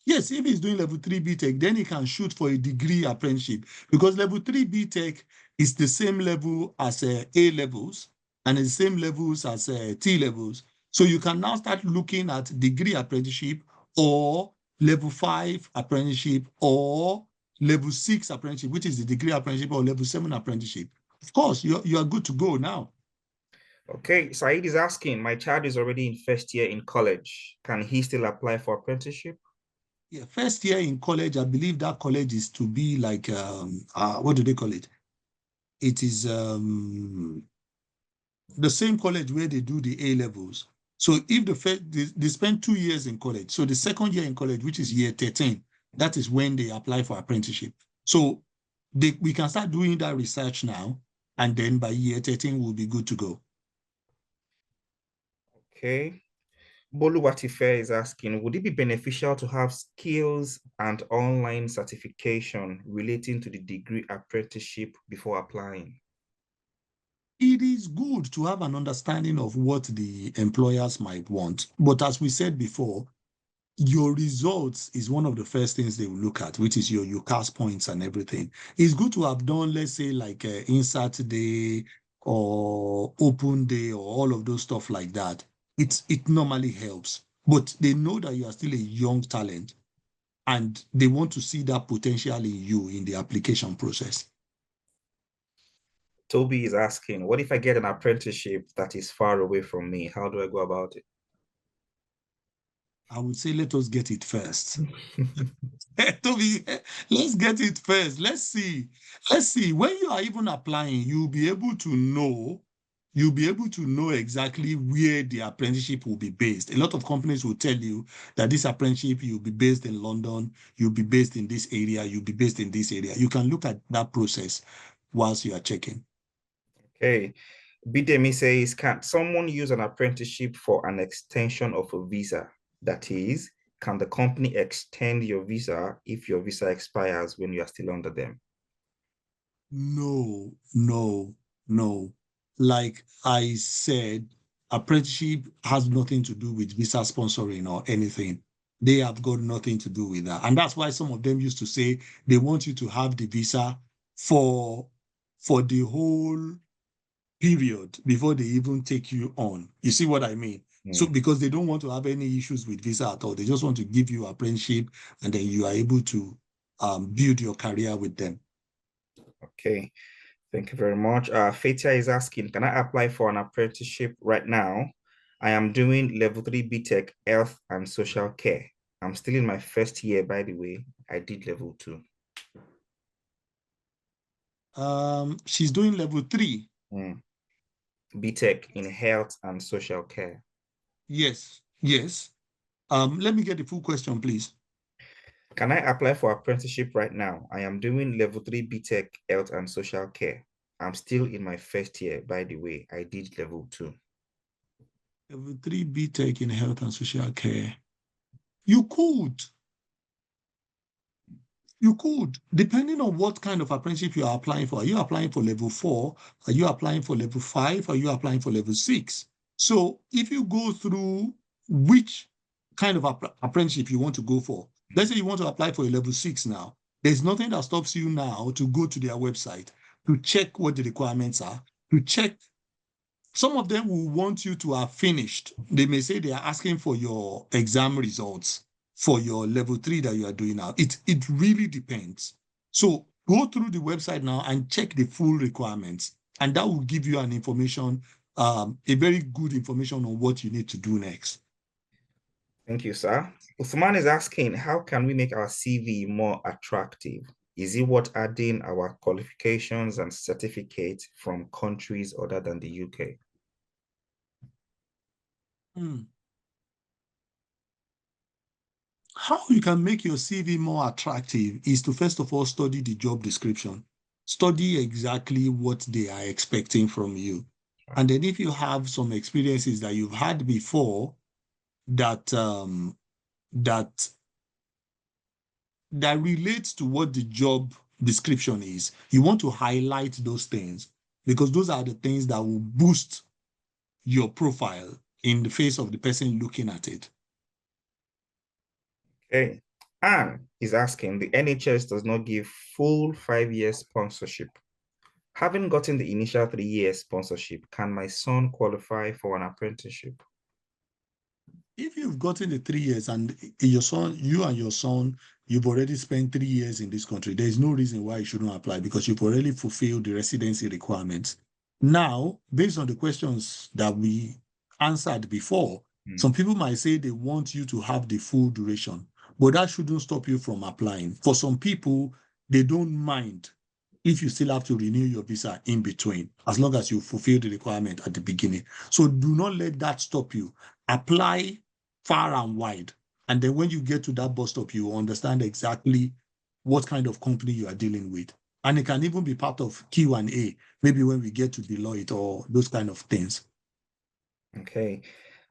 Speaker 2: Yes, if he's doing level 3 B Tech, then he can shoot for a degree apprenticeship because level 3 B Tech is the same level as A levels and the same levels as T levels. So you can now start looking at degree apprenticeship or level 5 apprenticeship or level 6 apprenticeship, which is the degree apprenticeship, or level 7 apprenticeship. Of course, you are good to go now.
Speaker 1: Okay, Said is asking, my child is already in first year in college. Can he still apply for apprenticeship?
Speaker 2: Yeah, first year in college, I believe that college is to be like, what do they call it? It is the same college where they do the A levels. So if the first, they spend 2 years in college. So the second year in college, which is year 13, that is when they apply for apprenticeship. So we can start doing that research now. And then by year 13, we'll be good to go.
Speaker 1: Okay. Boluwatife is asking, would it be beneficial to have skills and online certification relating to the degree apprenticeship before applying?
Speaker 2: It is good to have an understanding of what the employers might want. But as we said before, your results is one of the first things they will look at, which is your UCAS points and everything. It's good to have done, let's say, like insert day or open day or all of those stuff like that. It normally helps, but they know that you are still a young talent and they want to see that potential in you in the application process.
Speaker 1: Toby is asking, what if I get an apprenticeship that is far away from me? How do I go about it?
Speaker 2: I would say let us get it first. Toby, let's get it first. Let's see. Let's see. When you are even applying, you'll be able to know exactly where the apprenticeship will be based. A lot of companies will tell you that this apprenticeship, you'll be based in London, you'll be based in this area, you'll be based in this area. You can look at that process whilst you are checking.
Speaker 1: Okay. Bidemi says, can someone use an apprenticeship for an extension of a visa? That is, can the company extend your visa if your visa expires when you are still under them?
Speaker 2: No, no, no. Like I said, apprenticeship has nothing to do with visa sponsoring or anything. They have got nothing to do with that. And that's why some of them used to say they want you to have the visa for for the whole period before they even take you on. You see what I mean? So
Speaker 1: Hmm.
Speaker 2: because they don't want to have any issues with visa at all, they just want to give you apprenticeship and then you are able to build your career with them.
Speaker 1: Okay. Thank you very much. Fetia is asking, can I apply for an apprenticeship right now? I am doing level 3 BTech Health and Social Care. I'm still in my first year, by the way. I did level 2.
Speaker 2: She's doing level 3.
Speaker 1: Mm. BTech in Health and Social Care.
Speaker 2: Yes, yes. Let me get the full question, please.
Speaker 1: Can I apply for apprenticeship right now? I am doing level 3 BTech Health and Social Care. I'm still in my first year, by the way. I did level 2.
Speaker 2: Level 3 BTech in health and social care. You could. You could, depending on what kind of apprenticeship you are applying for. Are you applying for level 4? Are you applying for level 5? Are you applying for level 6? So if you go through which kind of apprenticeship you want to go for, let's say you want to apply for a level 6 now, there's nothing that stops you now to go to their website to check what the requirements are, to check. Some of them will want you to have finished. They may say they are asking for your exam results for your level 3 that you are doing now. It really depends. So Go through the website now and check the full requirements, and that will give you an information, a very good information on what you need to do next.
Speaker 1: Thank you, sir. Uthman is asking, how can we make our CV more attractive? Is it worth adding our qualifications and certificates from countries other than the UK?
Speaker 2: How you can make your CV more attractive is to first of all study the job description. Study exactly what they are expecting from you. And then if you have some experiences that you've had before that that that relates to what the job description is, you want to highlight those things because those are the things that will boost your profile in the face of the person looking at it.
Speaker 1: Okay. Anne is asking, the NHS does not give full 5-year sponsorship. Having gotten the initial 3-year sponsorship, can my son qualify for an apprenticeship?
Speaker 2: If you've gotten the 3 years and your son, you and your son, you've already spent 3 years in this country, there is no reason why you shouldn't apply because you've already fulfilled the residency requirements. Now, based on the questions that we answered before, some people might say they want you to have the full duration, but that shouldn't stop you from applying. For some people, they don't mind if you still have to renew your visa in between, as long as you fulfill the requirement at the beginning. So do not let that stop you. Apply far and wide. And then when you get to that bus stop, you understand exactly what kind of company you are dealing with. And it can even be part of Q&A, maybe when we get to Deloitte or those kind of things.
Speaker 1: Okay,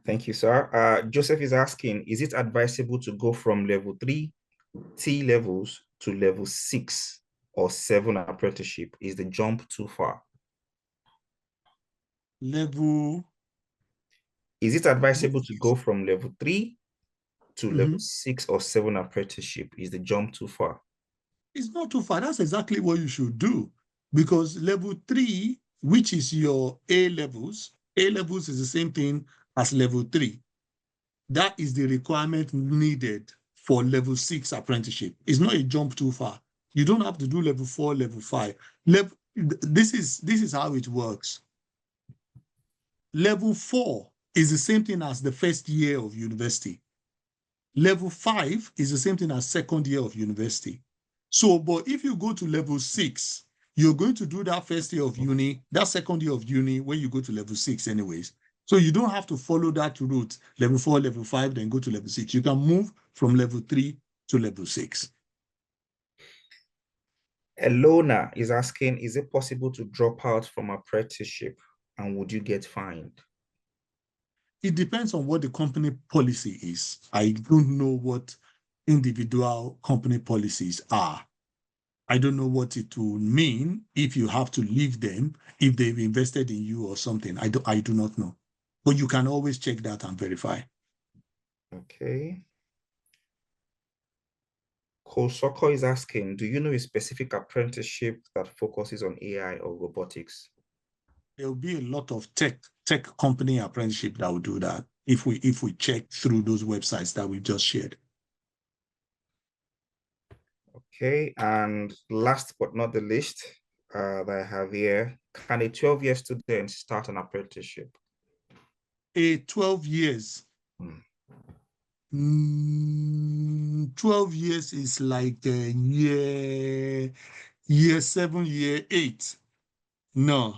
Speaker 1: thank you, sir. Joseph is asking, is it advisable to go from level 3 T levels to level 6 or 7 apprenticeship? Is the jump too far? Is it advisable to go from level 3 to level 6 or 7 apprenticeship? Is the jump too far?
Speaker 2: It's not too far. That's exactly what you should do. Because level 3, which is your A levels is the same thing as level 3. That is the requirement needed for level 6 apprenticeship. It's not a jump too far. You don't have to do level 4, level 5. This is how it works. Level 4 is the same thing as the first year of university. Level 5 is the same thing as second year of university. So, but if you go to level 6, you're going to do that first year of uni, that second year of uni when you go to level 6 anyways. So you don't have to follow that route, level 4, level 5, then go to level 6. You can move from level 3 to level 6.
Speaker 1: Elona is asking, is it possible to drop out from apprenticeship and would you get fined?
Speaker 2: It depends on what the company policy is. I don't know what individual company policies are. I don't know what it will mean if you have to leave them, if they've invested in you or something. I do not know. But you can always check that and verify.
Speaker 1: Okay. Kosoko is asking, do you know a specific apprenticeship that focuses on AI or robotics?
Speaker 2: There will be a lot of tech company apprenticeship that will do that if we check through those websites that we just shared.
Speaker 1: Okay, and last but not the least that I have here, can a 12-year student start an apprenticeship?
Speaker 2: A 12 years. 12 years is like year 7, year 8. No,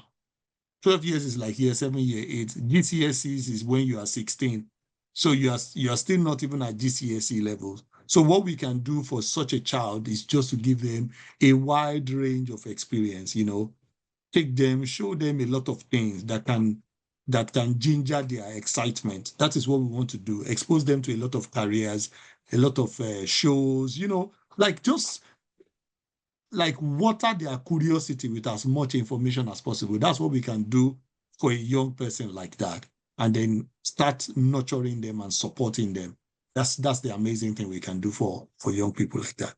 Speaker 2: 12 years is like year 7, year 8. GCSEs is when you are 16. So you are still not even at GCSE levels. So what we can do for such a child is just to give them a wide range of experience, take them, show them a lot of things that can ginger their excitement. That is what we want to do. Expose them to a lot of careers, a lot of shows, like just like water their curiosity with as much information as possible. That's what we can do for a young person like that. And then start nurturing them and supporting them. That's the amazing thing we can do for young people like that.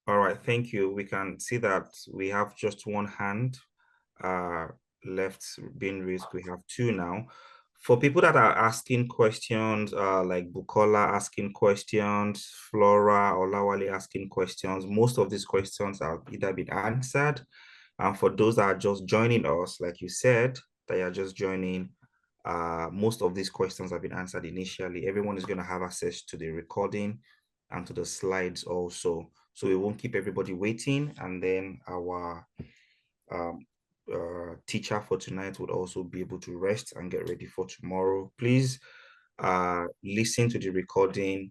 Speaker 1: All right, thank you. We can see that we have just one hand uh, left being raised. We have two now. For people that are asking questions, like Bukola asking questions, Flora or Lawali asking questions, most of these questions have either been answered. And for those that are just joining us, like you said, that are just joining, most of these questions have been answered initially. Everyone is going to have access to the recording and to the slides also. So we won't keep everybody waiting. And then our um, teacher for tonight would also be able to rest and get ready for tomorrow. Please listen to the recording,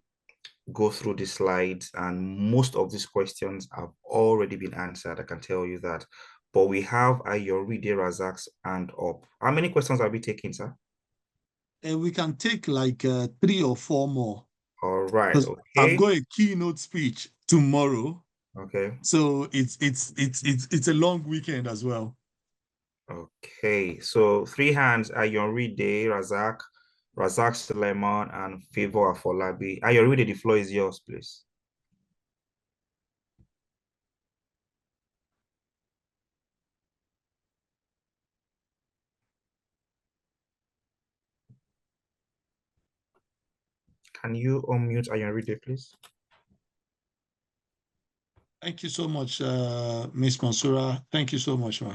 Speaker 1: go through the slides, and most of these questions have already been answered. I can tell you that. But we have Ayoride Razak's hand up. How many questions are we taking, sir?
Speaker 2: And we can take like 3 or 4 more.
Speaker 1: All right.
Speaker 2: Because I've
Speaker 1: Okay.
Speaker 2: got a keynote speech tomorrow.
Speaker 1: Okay.
Speaker 2: So it's a long weekend as well.
Speaker 1: Okay. So 3 hands, Ayoride Razak, Razak Suleiman, and Favor Afolabi. Ayoride, the floor is yours, please. Can you unmute Ayoride, please?
Speaker 2: Thank you so much, Miss Mansura. Thank you so much, ma.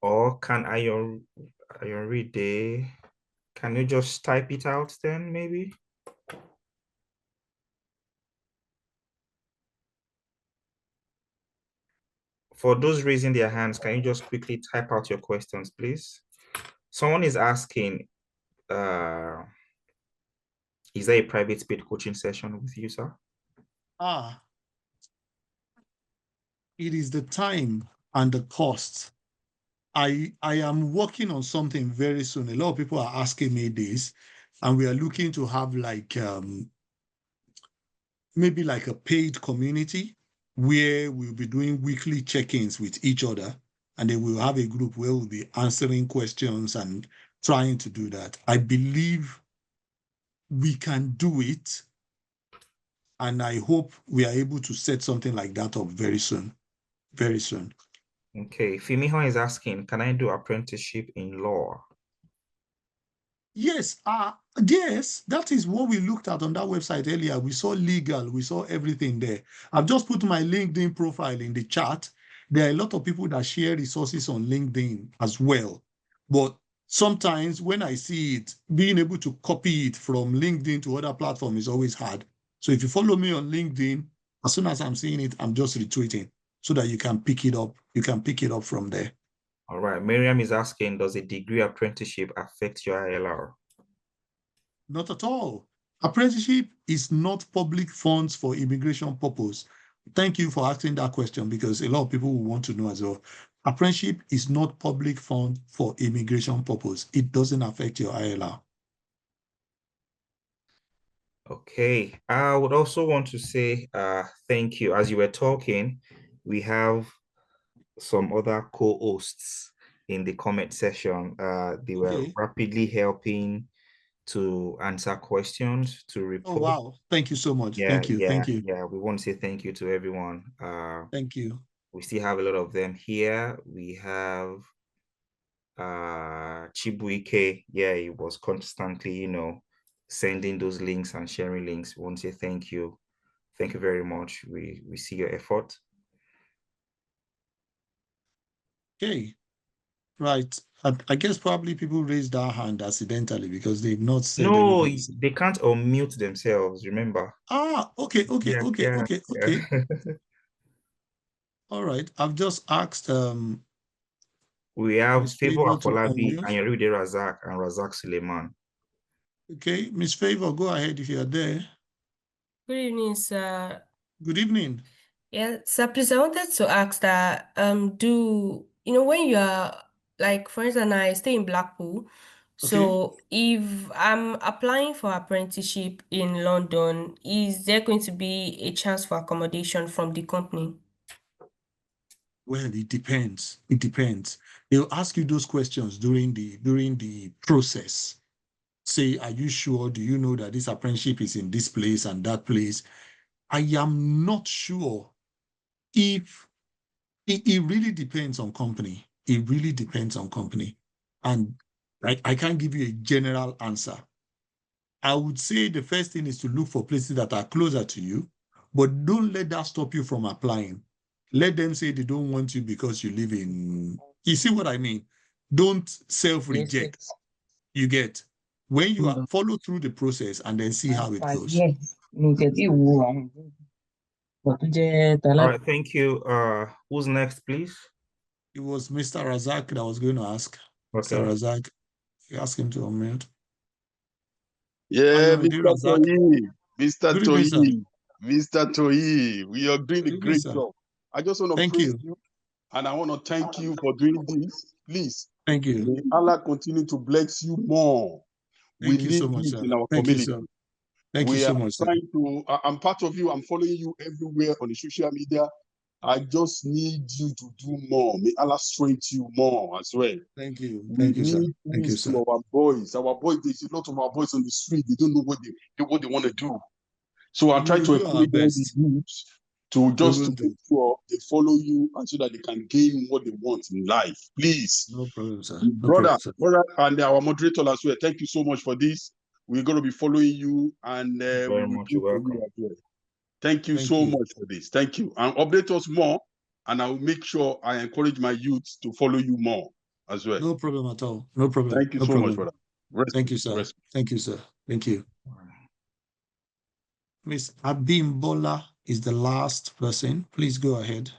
Speaker 1: Or can Ayoride, can you just type it out then, maybe? For those raising their hands, can you just quickly type out your questions, please? Someone is asking, is there a private paid coaching session with you, sir?
Speaker 2: It is the time and the cost. I am working on something very soon. A lot of people are asking me this, and we are looking to have like maybe like a paid community where we'll be doing weekly check-ins with each other, and then we'll have a group where we'll be answering questions and trying to do that. I believe we can do it, and I hope we are able to set something like that up very soon. Very soon.
Speaker 1: Okay, Fimiho is asking, can I do apprenticeship in law?
Speaker 2: Yes, yes, that is what we looked at on that website earlier. We saw legal, we saw everything there. I've just put my LinkedIn profile in the chat. There are a lot of people that share resources on LinkedIn as well. But sometimes when I see it, being able to copy it from LinkedIn to other platforms is always hard. So if you follow me on LinkedIn, as soon as I'm seeing it, I'm just retweeting so that you can pick it up. You can pick it up from there.
Speaker 1: All right, Miriam is asking, does a degree apprenticeship affect your ILR?
Speaker 2: Not at all. Apprenticeship is not public funds for immigration purpose. Thank you for asking that question because a lot of people will want to know as well. Apprenticeship is not public fund for immigration purpose. It doesn't affect your ILR.
Speaker 1: Okay, I would also want to say thank you. As you were talking, we have some other co-hosts in the comment section. They were
Speaker 2: Okay.
Speaker 1: rapidly helping to answer questions, to
Speaker 2: Oh,
Speaker 1: report.
Speaker 2: wow. Thank you so much.
Speaker 1: Yeah,
Speaker 2: Thank you.
Speaker 1: yeah,
Speaker 2: Thank you.
Speaker 1: yeah. We want to say thank you to everyone.
Speaker 2: Thank you.
Speaker 1: We still have a lot of them here. We have Chibuike. Yeah, he was constantly, sending those links and sharing links. We want to say thank you. Thank you very much. We see your effort.
Speaker 2: Okay. Right. I guess probably people raised their hand accidentally because they've not said
Speaker 1: No,
Speaker 2: anything.
Speaker 1: they can't unmute themselves, remember?
Speaker 2: Okay, okay,
Speaker 1: Yeah,
Speaker 2: okay,
Speaker 1: yeah,
Speaker 2: okay,
Speaker 1: yeah.
Speaker 2: okay. All right. I've just asked
Speaker 1: We have
Speaker 2: Miss
Speaker 1: Favor
Speaker 2: Favor to
Speaker 1: Afolabi and
Speaker 2: unmute.
Speaker 1: Yeride Razak and Razak Suleiman.
Speaker 2: Okay, Miss Favor, go ahead if you are there.
Speaker 3: Good evening, sir.
Speaker 2: Good evening.
Speaker 3: Yeah, sir, please, I wanted to ask that, when you are, like, for instance, I stay in Blackpool,
Speaker 2: Okay.
Speaker 3: so if I'm applying for apprenticeship in London, is there going to be a chance for accommodation from the company?
Speaker 2: Well, it depends. It depends. They'll ask you those questions during the process. Say, are you sure? Do you know that this apprenticeship is in this place and that place? I am not sure if it really depends on company. It really depends on company. And I can't give you a general answer. I would say the first thing is to look for places that are closer to you, but don't let that stop you from applying. Let them say they don't want you because you live in, you see what I mean? Don't self-reject.
Speaker 4: Yes.
Speaker 2: You get, when you
Speaker 4: Mm.
Speaker 2: follow through the process and then see how it goes.
Speaker 4: Yes. Mi tẹ̀ tí wo àwọn ìgbà tó jẹ́
Speaker 1: All right, thank you. Who's next, please?
Speaker 2: It was Mr. Razak that I was going to ask.
Speaker 1: Okay.
Speaker 2: Mr. Razak, you ask him to unmute.
Speaker 5: Yeah,
Speaker 2: Hello, dear
Speaker 5: Mr.
Speaker 2: Razak.
Speaker 5: Toyi, Mr.
Speaker 2: Good evening, sir.
Speaker 5: Toyi, Mr. Toyi, we are doing
Speaker 2: Good
Speaker 5: a
Speaker 2: evening,
Speaker 5: great
Speaker 2: sir.
Speaker 5: job. I just want to
Speaker 2: Thank
Speaker 5: praise
Speaker 2: you.
Speaker 5: you and I want to thank you for doing this. Please,
Speaker 2: Thank you.
Speaker 5: may Allah continue to bless you more. We
Speaker 2: Thank you
Speaker 5: need
Speaker 2: so much,
Speaker 5: this
Speaker 2: sir.
Speaker 5: in our
Speaker 2: Thank you,
Speaker 5: community.
Speaker 2: sir. Thank you
Speaker 5: We
Speaker 2: so
Speaker 5: are
Speaker 2: much, sir.
Speaker 5: trying to, I'm part of you, I'm following you everywhere on the social media. I just need you to do more. May Allah strengthen you more as well.
Speaker 2: Thank you.
Speaker 5: We
Speaker 2: Thank you, sir.
Speaker 5: need
Speaker 2: Thank you,
Speaker 5: this
Speaker 2: sir.
Speaker 5: to our boys. Our boys, there's a lot of our boys on the street. They don't know what they want to do. So I'm
Speaker 2: We
Speaker 5: trying
Speaker 2: will
Speaker 5: to
Speaker 2: do our
Speaker 5: encourage all the
Speaker 2: best.
Speaker 5: youths to
Speaker 2: We
Speaker 5: just
Speaker 2: will
Speaker 5: to
Speaker 2: do.
Speaker 5: make sure they follow you and so that they can gain what they want in life. Please.
Speaker 2: No problem, sir. No
Speaker 5: Brother,
Speaker 2: problem, sir.
Speaker 5: and our moderator as well. Thank you so much for this. We're going to be following you and we
Speaker 1: Very
Speaker 5: will
Speaker 1: much.
Speaker 5: pray
Speaker 1: You're
Speaker 5: for you
Speaker 1: welcome.
Speaker 5: as well. Thank you
Speaker 2: Thank
Speaker 5: so
Speaker 2: you.
Speaker 5: much for this. Thank you. And update us more. And I will make sure I encourage my youths to follow you more as well.
Speaker 2: No problem at all. No problem.
Speaker 5: Thank you
Speaker 2: No
Speaker 5: so much,
Speaker 2: problem.
Speaker 5: brother.
Speaker 2: Thank you, sir.
Speaker 5: Respect.
Speaker 2: Thank you, sir. Thank you. Miss Abimbola is the last person. Please go ahead.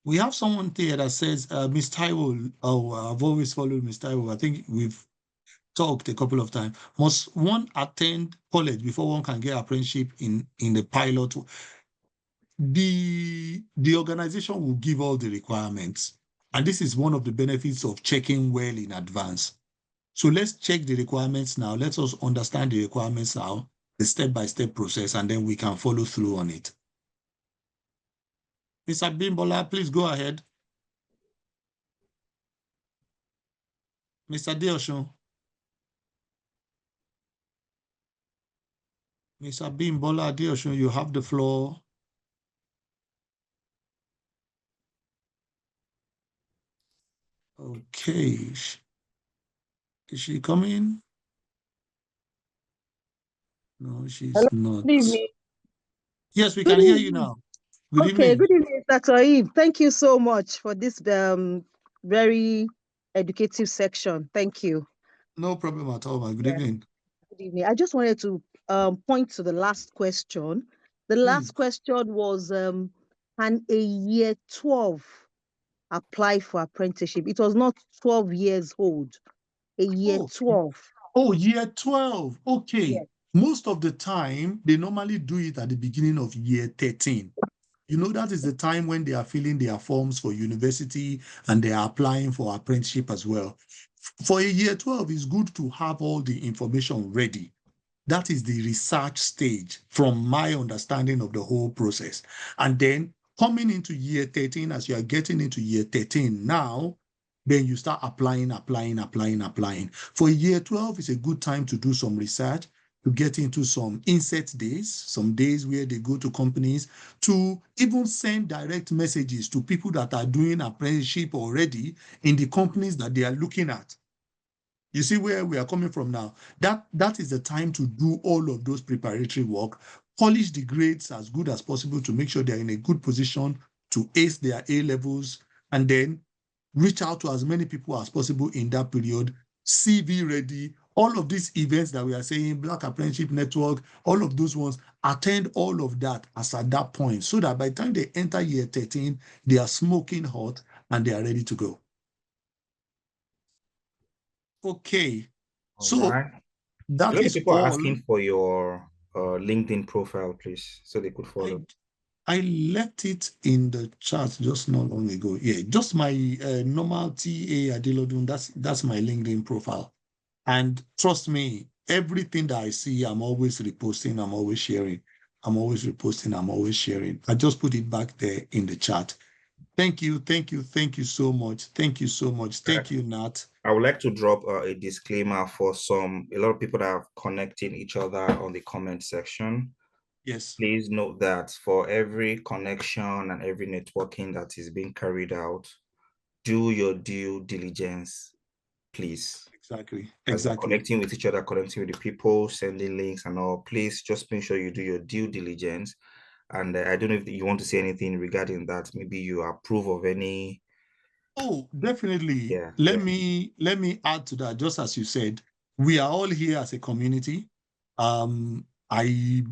Speaker 2: We have someone there that says, Miss Taiwo. Oh, I've always followed Miss Taiwo. I think we've talked a couple of times. Must one attend college before one can get apprenticeship in the pilot? The organization will give all the requirements. And this is one of the benefits of checking well in advance. So let's check the requirements now. Let us understand the requirements now, the step-by-step process, and then we can follow through on it. Mr. Bimbola, please go ahead. Mr. Deoshun. Mr. Bimbola Deoshun, you have the floor. Okay. Is she coming? No, she's
Speaker 6: Hello,
Speaker 2: not.
Speaker 6: good evening.
Speaker 2: Yes, we
Speaker 6: Good
Speaker 2: can hear you
Speaker 6: evening.
Speaker 2: now. Good
Speaker 6: Okay,
Speaker 2: evening.
Speaker 6: good evening, Dr. Eve. Thank you so much for this very educative section. Thank you.
Speaker 2: No problem at all, man. Good
Speaker 6: Yeah.
Speaker 2: evening.
Speaker 6: Good evening. I just wanted to point to the last question. The last question was, can a year 12 apply for apprenticeship? It was not 12 years old, a year 12.
Speaker 2: Oh, year 12. Okay.
Speaker 6: Yes.
Speaker 2: Most of the time, they normally do it at the beginning of year 13. You know, that is the time when they are filling their forms for university and they are applying for apprenticeship as well. For a year 12, it's good to have all the information ready. That is the research stage from my understanding of the whole process. And then coming into year 13, as you are getting into year 13 now, then you start applying. For year 12, it's a good time to do some research, to get into some inset days, some days where they go to companies, to even send direct messages to people that are doing apprenticeship already in the companies that they are looking at. You see where we are coming from now. That is the time to do all of those preparatory work, polish the grades as good as possible to make sure they're in a good position to ace their A levels, and then reach out to as many people as possible in that period, CV ready, all of these events that we are saying, Black Apprenticeship Network, all of those ones, attend all of that as at that point, so that by the time they enter year 13, they are smoking hot and they are ready to go. Okay, so
Speaker 1: Right.
Speaker 2: that
Speaker 1: A lot of
Speaker 2: is
Speaker 1: people are
Speaker 2: all.
Speaker 1: asking for your LinkedIn profile, please, so they could follow.
Speaker 2: I left it in the chat just not long ago. Yeah, just my normal TA Adelodun. That's my LinkedIn profile. And trust me, everything that I see, I'm always reposting. I'm always sharing. I'm always reposting. I'm always sharing. I just put it back there in the chat. Thank you so much. Thank you so much. Thank you, Nat.
Speaker 1: I would like to drop a disclaimer for a lot of people that are connecting each other on the comment section.
Speaker 2: Yes.
Speaker 1: Please note that for every connection and every networking that is being carried out, do your due diligence, please.
Speaker 2: Exactly.
Speaker 1: As you're
Speaker 2: Exactly.
Speaker 1: connecting with each other, connecting with the people, sending links and all, please just make sure you do your due diligence. And I don't know if you want to say anything regarding that. Maybe you approve of any.
Speaker 2: Oh, definitely.
Speaker 1: Yeah.
Speaker 2: Let me add to that. Just as you said, we are all here as a community. I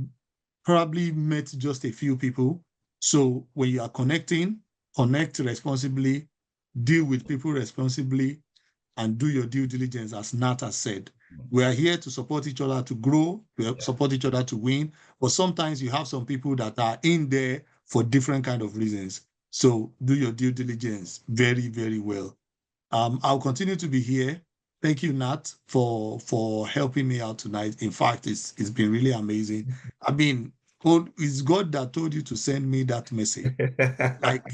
Speaker 2: probably met just a few people. So when you are connecting, connect responsibly, deal with people responsibly, and do your due diligence, as Nat has said. We are here to support each other to grow, support each other to win. But sometimes you have some people that are in there for different kind of reasons. So do your due diligence very, very well. I'll continue to be here. Thank you, Nat, for helping me out tonight. In fact, it's been really amazing. I mean, it's God that told you to send me that message. Like,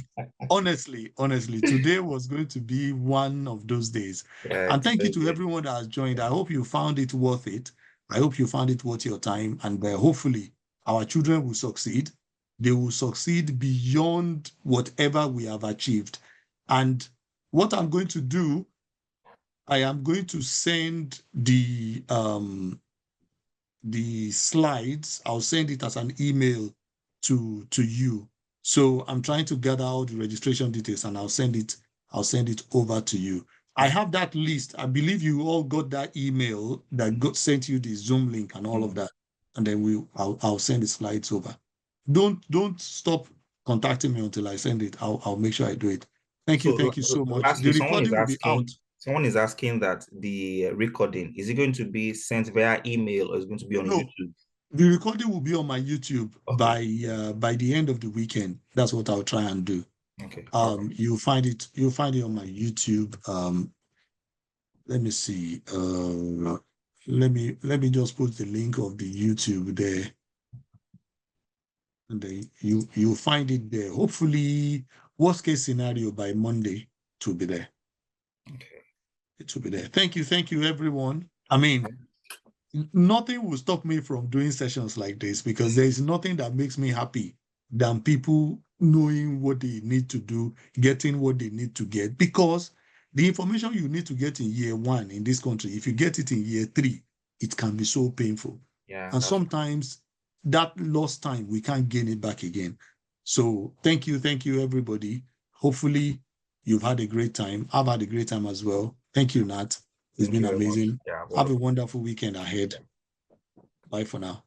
Speaker 2: honestly, today was going to be one of those days.
Speaker 1: Yeah,
Speaker 2: And thank you to
Speaker 1: okay.
Speaker 2: everyone that has joined. I hope you found it worth it. I hope you found it worth your time. And hopefully, our children will succeed. They will succeed beyond whatever we have achieved. And what I'm going to do, I am going to send the slides. I'll send it as an email to you. So I'm trying to gather all the registration details, and I'll send it over to you. I have that list. I believe you all got that email that sent you the Zoom link and all of that. And then I'll send the slides over. Don't stop contacting me until I send it. I'll make sure I do it. Thank you so much.
Speaker 1: Lastly,
Speaker 2: The recording will be out.
Speaker 1: Someone is asking that the recording, is it going to be sent via email or is it going to be on YouTube?
Speaker 2: The recording will be on my YouTube by the end of the weekend. That's what I'll try and do.
Speaker 1: Okay.
Speaker 2: You'll find it on my YouTube. Let me see. Let me just put the link of the YouTube there. And then you'll find it there. Hopefully, worst case scenario, by Monday, it will be there.
Speaker 1: Okay.
Speaker 2: It will be there. Thank you, everyone. I mean, nothing will stop me from doing sessions like this, because there is nothing that makes me happy than people knowing what they need to do, getting what they need to get. Because the information you need to get in year 1 in this country, if you get it in year 3, it can be so painful.
Speaker 1: Yeah.
Speaker 2: And sometimes that lost time, we can't gain it back again. So thank you, everybody. Hopefully you've had a great time. I've had a great time as well. Thank you, Nat. It's been amazing.
Speaker 1: Yeah,
Speaker 2: have a wonderful weekend ahead. Bye for now.